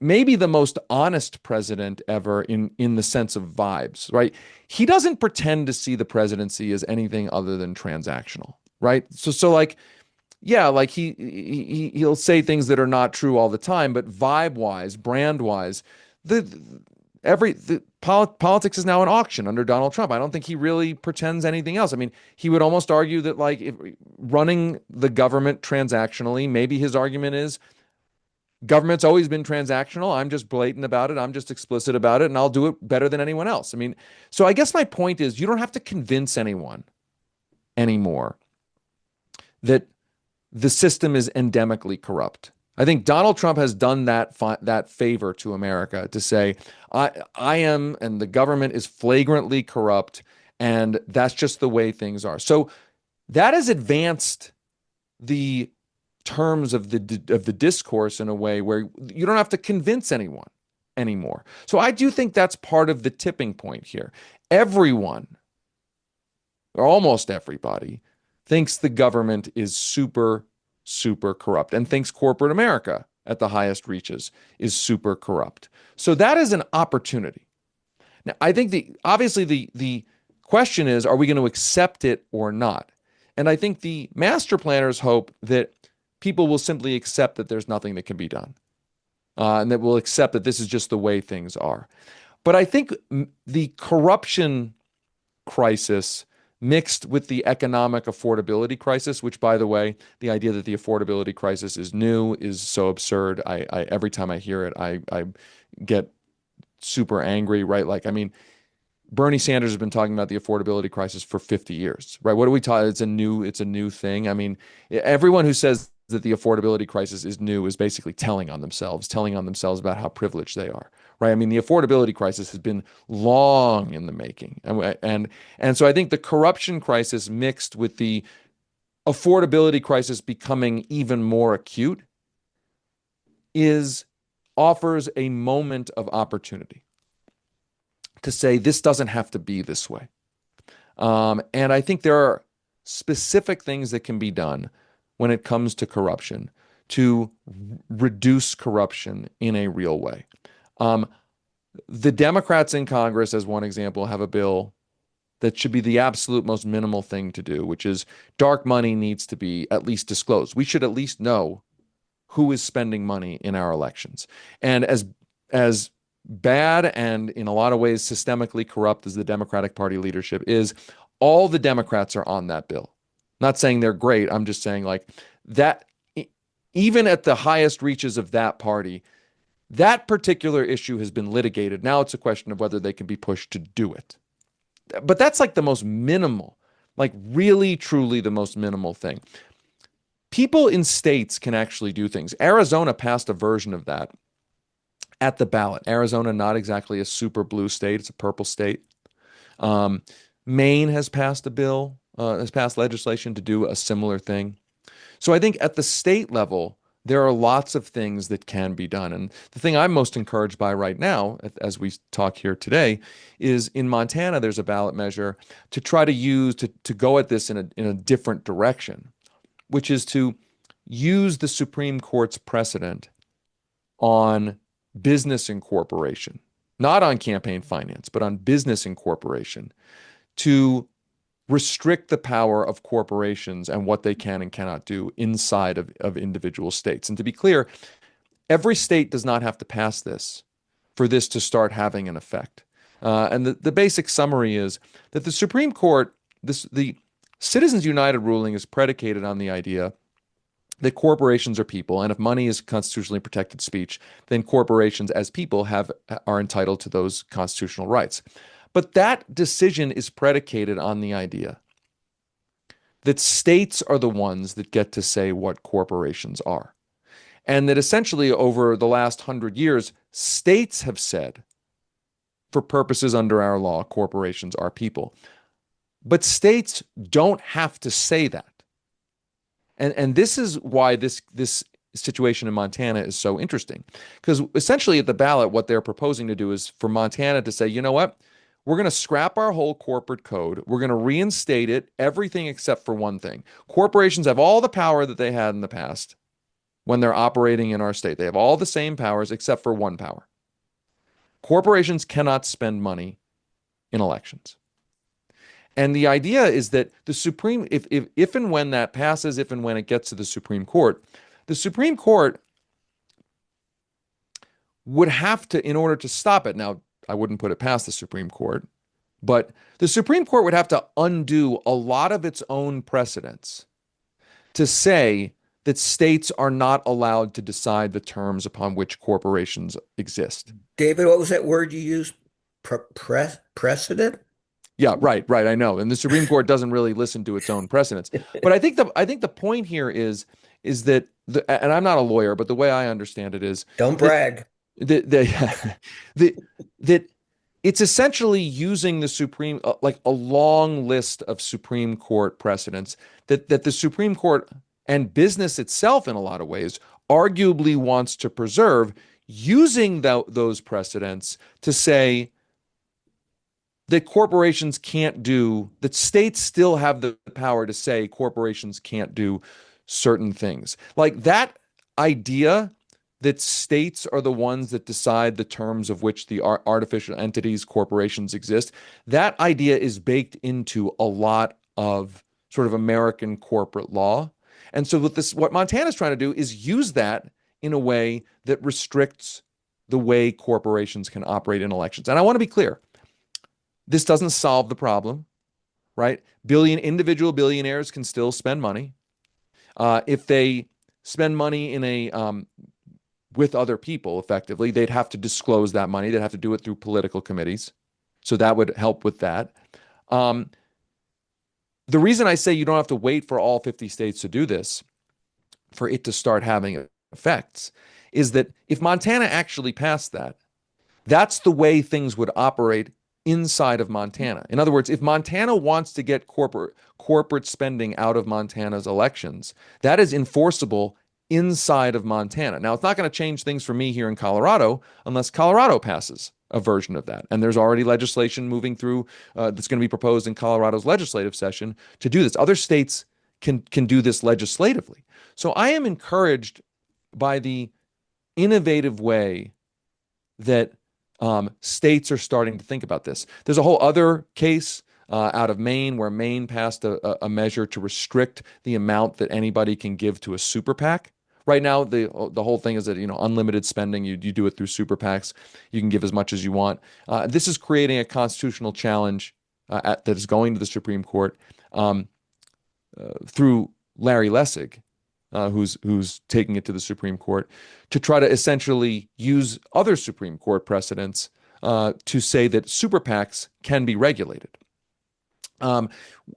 maybe the most honest president ever in the sense of vibes, right? He doesn't pretend to see the presidency as anything other than transactional, right? So like, yeah, like he'll say things that are not true all the time, but vibe wise, brand wise, the politics is now an auction under Donald Trump. I don't think he really pretends anything else. I mean, he would almost argue that like if running the government transactionally, maybe his argument is government's always been transactional. I'm just blatant about it. I'm just explicit about it, and I'll do it better than anyone else. I mean, so I guess my point is you don't have to convince anyone anymore that the system is endemically corrupt. I think Donald Trump has done that favor to America to say, I am, and the government is flagrantly corrupt, and that's just the way things are. So that has advanced the terms of the discourse in a way where you don't have to convince anyone anymore. So I do think that's part of the tipping point here. Everyone, or almost everybody, thinks the government is super, super corrupt and thinks corporate America at the highest reaches is super corrupt. So that is an opportunity. Now, I think obviously the question is, are we going to accept it or not? And I think the master planners hope that people will simply accept that there's nothing that can be done, and that will accept that this is just the way things are. But I think the corruption crisis mixed with the economic affordability crisis, which, by the way, the idea that the affordability crisis is new is so absurd. I every time I hear it, I get super angry, right? Like, I mean, Bernie Sanders has been talking about the affordability crisis for 50 years, right? What do we talk? It's a new thing. I mean, everyone who says that the affordability crisis is new is basically telling on themselves about how privileged they are, right? I mean, the affordability crisis has been long in the making. And so I think the corruption crisis mixed with the affordability crisis becoming even more acute offers a moment of opportunity to say this doesn't have to be this way. And I think there are specific things that can be done when it comes to corruption to reduce corruption in a real way. The Democrats in Congress, as one example, have a bill that should be the absolute most minimal thing to do, which is dark money needs to be at least disclosed. We should at least know who is spending money in our elections. And as bad and in a lot of ways systemically corrupt as the Democratic Party leadership is, all the Democrats are on that bill. Not saying they're great. I'm just saying like that, even at the highest reaches of that party, that particular issue has been litigated. Now it's a question of whether they can be pushed to do it. But that's like the most minimal, like really, truly the most minimal thing. People in states can actually do things. Arizona passed a version of that at the ballot. Arizona, not exactly a super blue state. It's a purple state. Maine has passed a bill, has passed legislation to do a similar thing. So I think at the state level, there are lots of things that can be done. And the thing I'm most encouraged by right now, as we talk here today, is in Montana, there's a ballot measure to try to go at this in a different direction, which is to use the Supreme Court's precedent on business incorporation, not on campaign finance, but on business incorporation, to restrict the power of corporations and what they can and cannot do inside of individual states. And to be clear, every state does not have to pass this for this to start having an effect. And the basic summary is that the Supreme Court, the Citizens United ruling is predicated on the idea that corporations are people, and if money is constitutionally protected speech, then corporations as people are entitled to those constitutional rights. But that decision is predicated on the idea that states are the ones that get to say what corporations are. And that essentially over the last 100 years, states have said for purposes under our law, corporations are people. But states don't have to say that. And this is why this situation in Montana is so interesting. Because essentially at the ballot, what they're proposing to do is for Montana to say, you know what? We're going to scrap our whole corporate code. We're going to reinstate it, everything except for one thing. Corporations have all the power that they had in the past when they're operating in our state. They have all the same powers except for one power. Corporations cannot spend money in elections. And the idea is that the Supreme, if and when that passes, if and when it gets to the Supreme Court would have to, in order to stop it. Now, I wouldn't put it past the Supreme Court, but the Supreme Court would have to undo a lot of its own precedents to say that states are not allowed to decide the terms upon which corporations exist. David, what was that word you used? Precedent? Yeah, right. I know, and the Supreme Court doesn't really listen to its own precedents. But I think the point here is that and I'm not a lawyer, but the way I understand it is Don't that brag. the that it's essentially using the Supreme like a long list of Supreme Court precedents that the Supreme Court and business itself in a lot of ways arguably wants to preserve, using those precedents to say that corporations can't do, that states still have the power to say corporations can't do certain things. Like that idea that states are the ones that decide the terms of which the artificial entities, corporations exist, that idea is baked into a lot of sort of American corporate law. And so what Montana's trying to do is use that in a way that restricts the way corporations can operate in elections. And I want to be clear. This doesn't solve the problem, right? Individual billionaires can still spend money. If they spend money in with other people, effectively, they'd have to disclose that money. They'd have to do it through political committees. So that would help with that. The reason I say you don't have to wait for all 50 states to do this, for it to start having effects, is that if Montana actually passed that, that's the way things would operate inside of Montana. In other words, if Montana wants to get corporate spending out of Montana's elections, that is enforceable inside of Montana. Now, it's not going to change things for me here in Colorado unless Colorado passes a version of that. And there's already legislation moving through that's going to be proposed in Colorado's legislative session to do this. Other states can do this legislatively. So I am encouraged by the innovative way that states are starting to think about this. There's a whole other case out of Maine where Maine passed a measure to restrict the amount that anybody can give to a super PAC. Right now, the whole thing is that, unlimited spending, you do it through super PACs. You can give as much as you want. This is creating a constitutional challenge that is going to the Supreme Court through Larry Lessig, who's taking it to the Supreme Court to try to essentially use other Supreme Court precedents to say that super PACs can be regulated.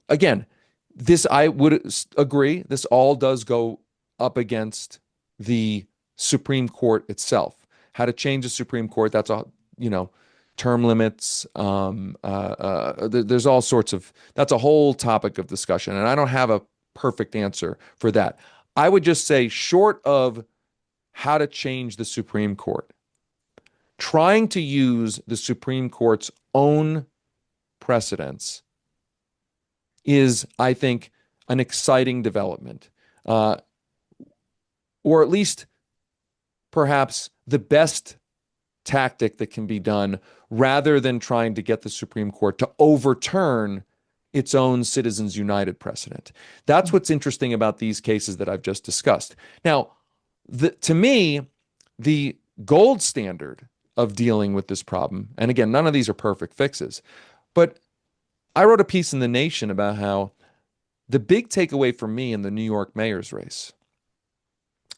Again, this I would agree. This all does go up against the Supreme Court itself. How to change the Supreme Court? That's term limits. There's all sorts of. That's a whole topic of discussion, and I don't have a perfect answer for that. I would just say, short of how to change the Supreme Court, trying to use the Supreme Court's own precedents is, I think, an exciting development, or at least perhaps the best tactic that can be done, rather than trying to get the Supreme Court to overturn its own Citizens United precedent. That's what's interesting about these cases that I've just discussed. Now, to me, the gold standard of dealing with this problem, and again, none of these are perfect fixes, but I wrote a piece in The Nation about how the big takeaway for me in the New York mayor's race,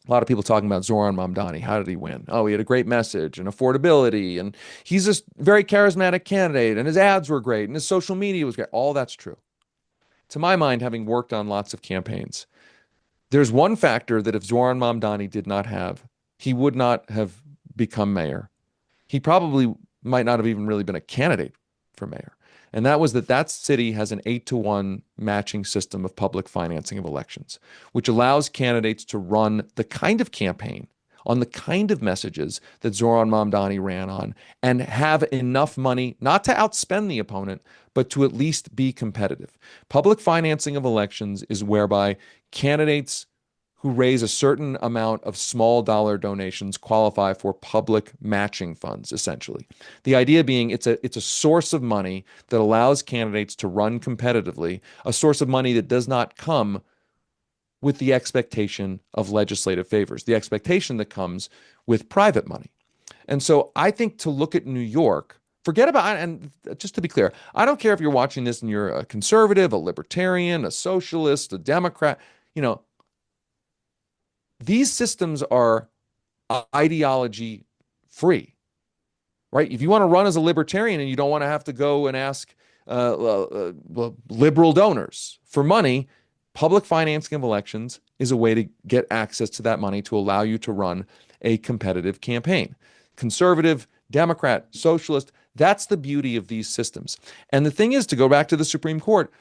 a lot of people talking about Zoran Mamdani. How did he win? Oh, he had a great message and affordability, and he's a very charismatic candidate, and his ads were great, and his social media was great. All that's true. To my mind, having worked on lots of campaigns, there's one factor that if Zoran Mamdani did not have, he would not have become mayor. He probably might not have even really been a candidate for mayor. And that was that city has an 8-to-1 matching system of public financing of elections, which allows candidates to run the kind of campaign on the kind of messages that Zoran Mamdani ran on and have enough money not to outspend the opponent, but to at least be competitive. Public financing of elections is whereby candidates who raise a certain amount of small dollar donations qualify for public matching funds, essentially. The idea being it's a source of money that allows candidates to run competitively, a source of money that does not come with the expectation of legislative favors, the expectation that comes with private money. And so I think to look at New York, forget about, and just to be clear, I don't care if you're watching this and you're a conservative, a libertarian, a socialist, a Democrat, you know, these systems are ideology free, right? If you want to run as a libertarian and you don't want to have to go and ask liberal donors for money, public financing of elections is a way to get access to that money to allow you to run a competitive campaign. Conservative, Democrat, socialist, that's the beauty of these systems. And the thing is, to go back to the Supreme Court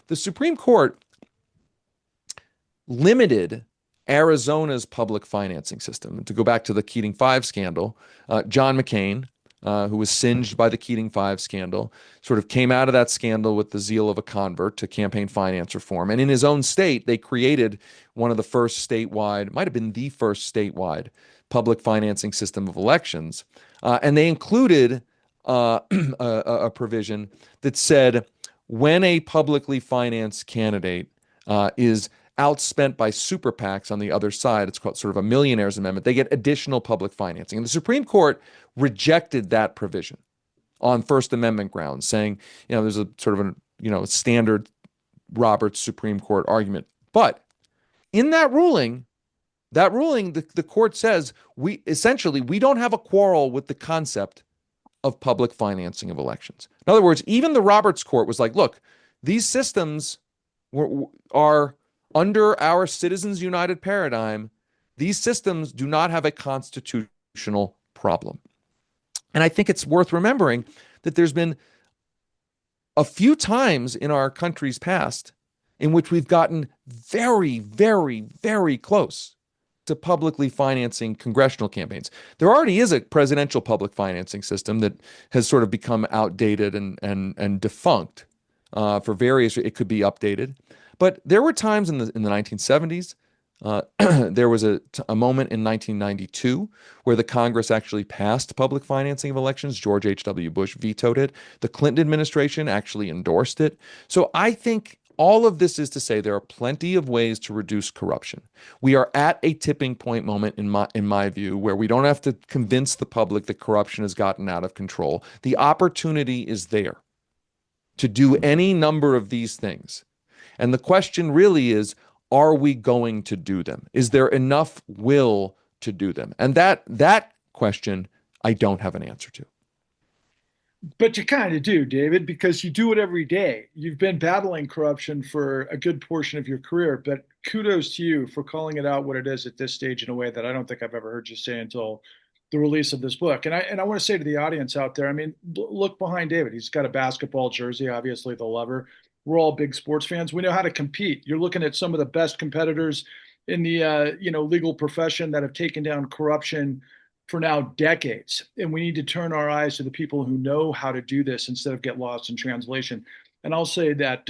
limited Arizona's public financing system. And to go back to the Keating 5 scandal, John McCain, who was singed by the Keating 5 scandal, sort of came out of that scandal with the zeal of a convert to campaign finance reform. And in his own state, they created one of the first statewide, might have been the first statewide public financing system of elections. And they included a provision that said when a publicly financed candidate is outspent by super PACs on the other side, it's called sort of a millionaire's amendment, they get additional public financing. And the Supreme Court rejected that provision on First Amendment grounds, saying, there's a sort of a standard Roberts Supreme Court argument. But in that ruling, the court says we don't have a quarrel with the concept of public financing of elections. In other words, even the Roberts Court was like, look, these systems are under our Citizens United paradigm. These systems do not have a constitutional problem. And I think it's worth remembering that there's been a few times in our country's past in which we've gotten very, very, very close to publicly financing congressional campaigns. There already is a presidential public financing system that has sort of become outdated and defunct for various, it could be updated. But there were times in the 1970s, there was a moment in 1992 where the Congress actually passed public financing of elections. George H.W. Bush vetoed it. The Clinton administration actually endorsed it. So I think all of this is to say there are plenty of ways to reduce corruption. We are at a tipping point moment, in my view, where we don't have to convince the public that corruption has gotten out of control. The opportunity is there to do any number of these things. And the question really is, are we going to do them? Is there enough will to do them? And that question, I don't have an answer to. But you kind of do, David, because you do it every day. You've been battling corruption for a good portion of your career, but kudos to you for calling it out what it is at this stage in a way that I don't think I've ever heard you say until the release of this book. And I want to say to the audience out there, I mean, look behind David. He's got a basketball jersey, obviously the lover. We're all big sports fans. We know how to compete. You're looking at some of the best competitors in the legal profession that have taken down corruption for now decades. And we need to turn our eyes to the people who know how to do this instead of get lost in translation. And I'll say that,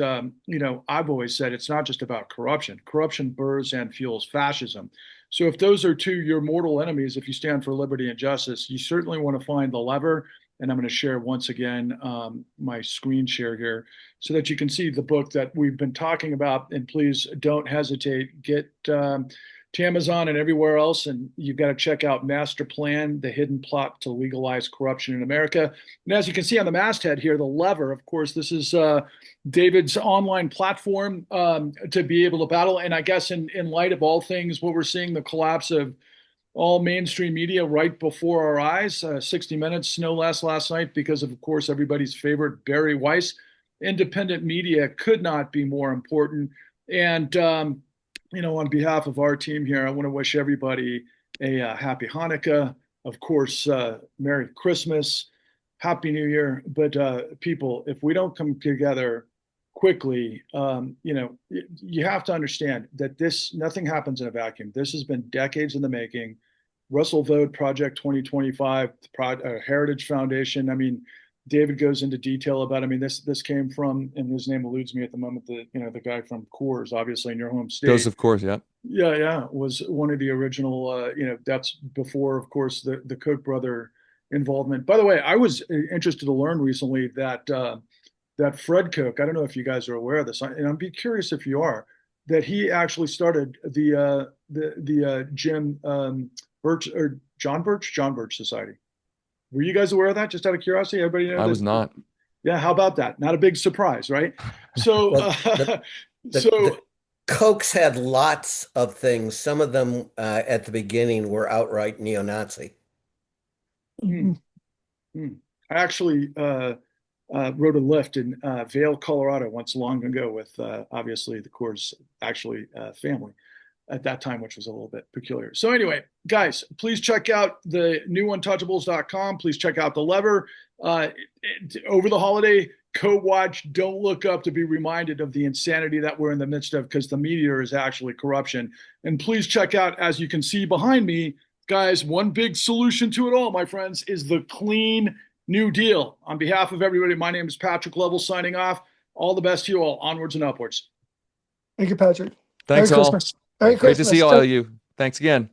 I've always said it's not just about corruption. Corruption burrs and fuels fascism. So if those are two your mortal enemies, if you stand for liberty and justice, you certainly want to find the lever. And I'm going to share once again my screen share here so that you can see the book that we've been talking about. And please don't hesitate. Get to Amazon and everywhere else. And you've got to check out Master Plan, The Hidden Plot to Legalize Corruption in America. And as you can see on the masthead here, the lever, of course, this is David's online platform to be able to battle. And I guess in light of all things, what we're seeing, the collapse of all mainstream media right before our eyes, 60 Minutes, no less last night, because of course, everybody's favorite Barry Weiss. Independent media could not be more important. And, on behalf of our team here, I want to wish everybody a happy Hanukkah, of course, Merry Christmas, Happy New Year. But people, if we don't come together quickly, you have to understand that nothing happens in a vacuum. This has been decades in the making. Russell Vogt Project 2025, Heritage Foundation. I mean, David goes into detail about. I mean, this came from, and his name eludes me at the moment. The guy from Coors, obviously in your home state. Joseph, of course, yeah. Yeah, was one of the original. That's before, of course, the Koch brother involvement. By the way, I was interested to learn recently that Fred Koch. I don't know if you guys are aware of this, and I'd be curious if you are. That he actually started the Jim Birch or John Birch Society. Were you guys aware of that? Just out of curiosity, everybody know I was that? not. Yeah, how about that? Not a big surprise, right? So, Well, the Kochs had lots of things. Some of them at the beginning were outright neo-Nazi. hmm, hmm. I actually wrote a lift in Vail, Colorado, once long ago with obviously the Coors actually family at that time, which was a little bit peculiar. So anyway, guys, please check out the newuntouchables.com. Please check out The Lever. Over the holiday, code watch, don't look up to be reminded of the insanity that we're in the midst of, because the media is actually corruption. And please check out, as you can see behind me, guys, one big solution to it all, my friends, is the Clean New Deal. On behalf of everybody, my name is Patrick Lovell signing off. All the best to you all. Onwards and upwards. Thank you, Patrick. Thanks, Merry all. Christmas. Merry Great to see Christmas. all of you. Thanks again.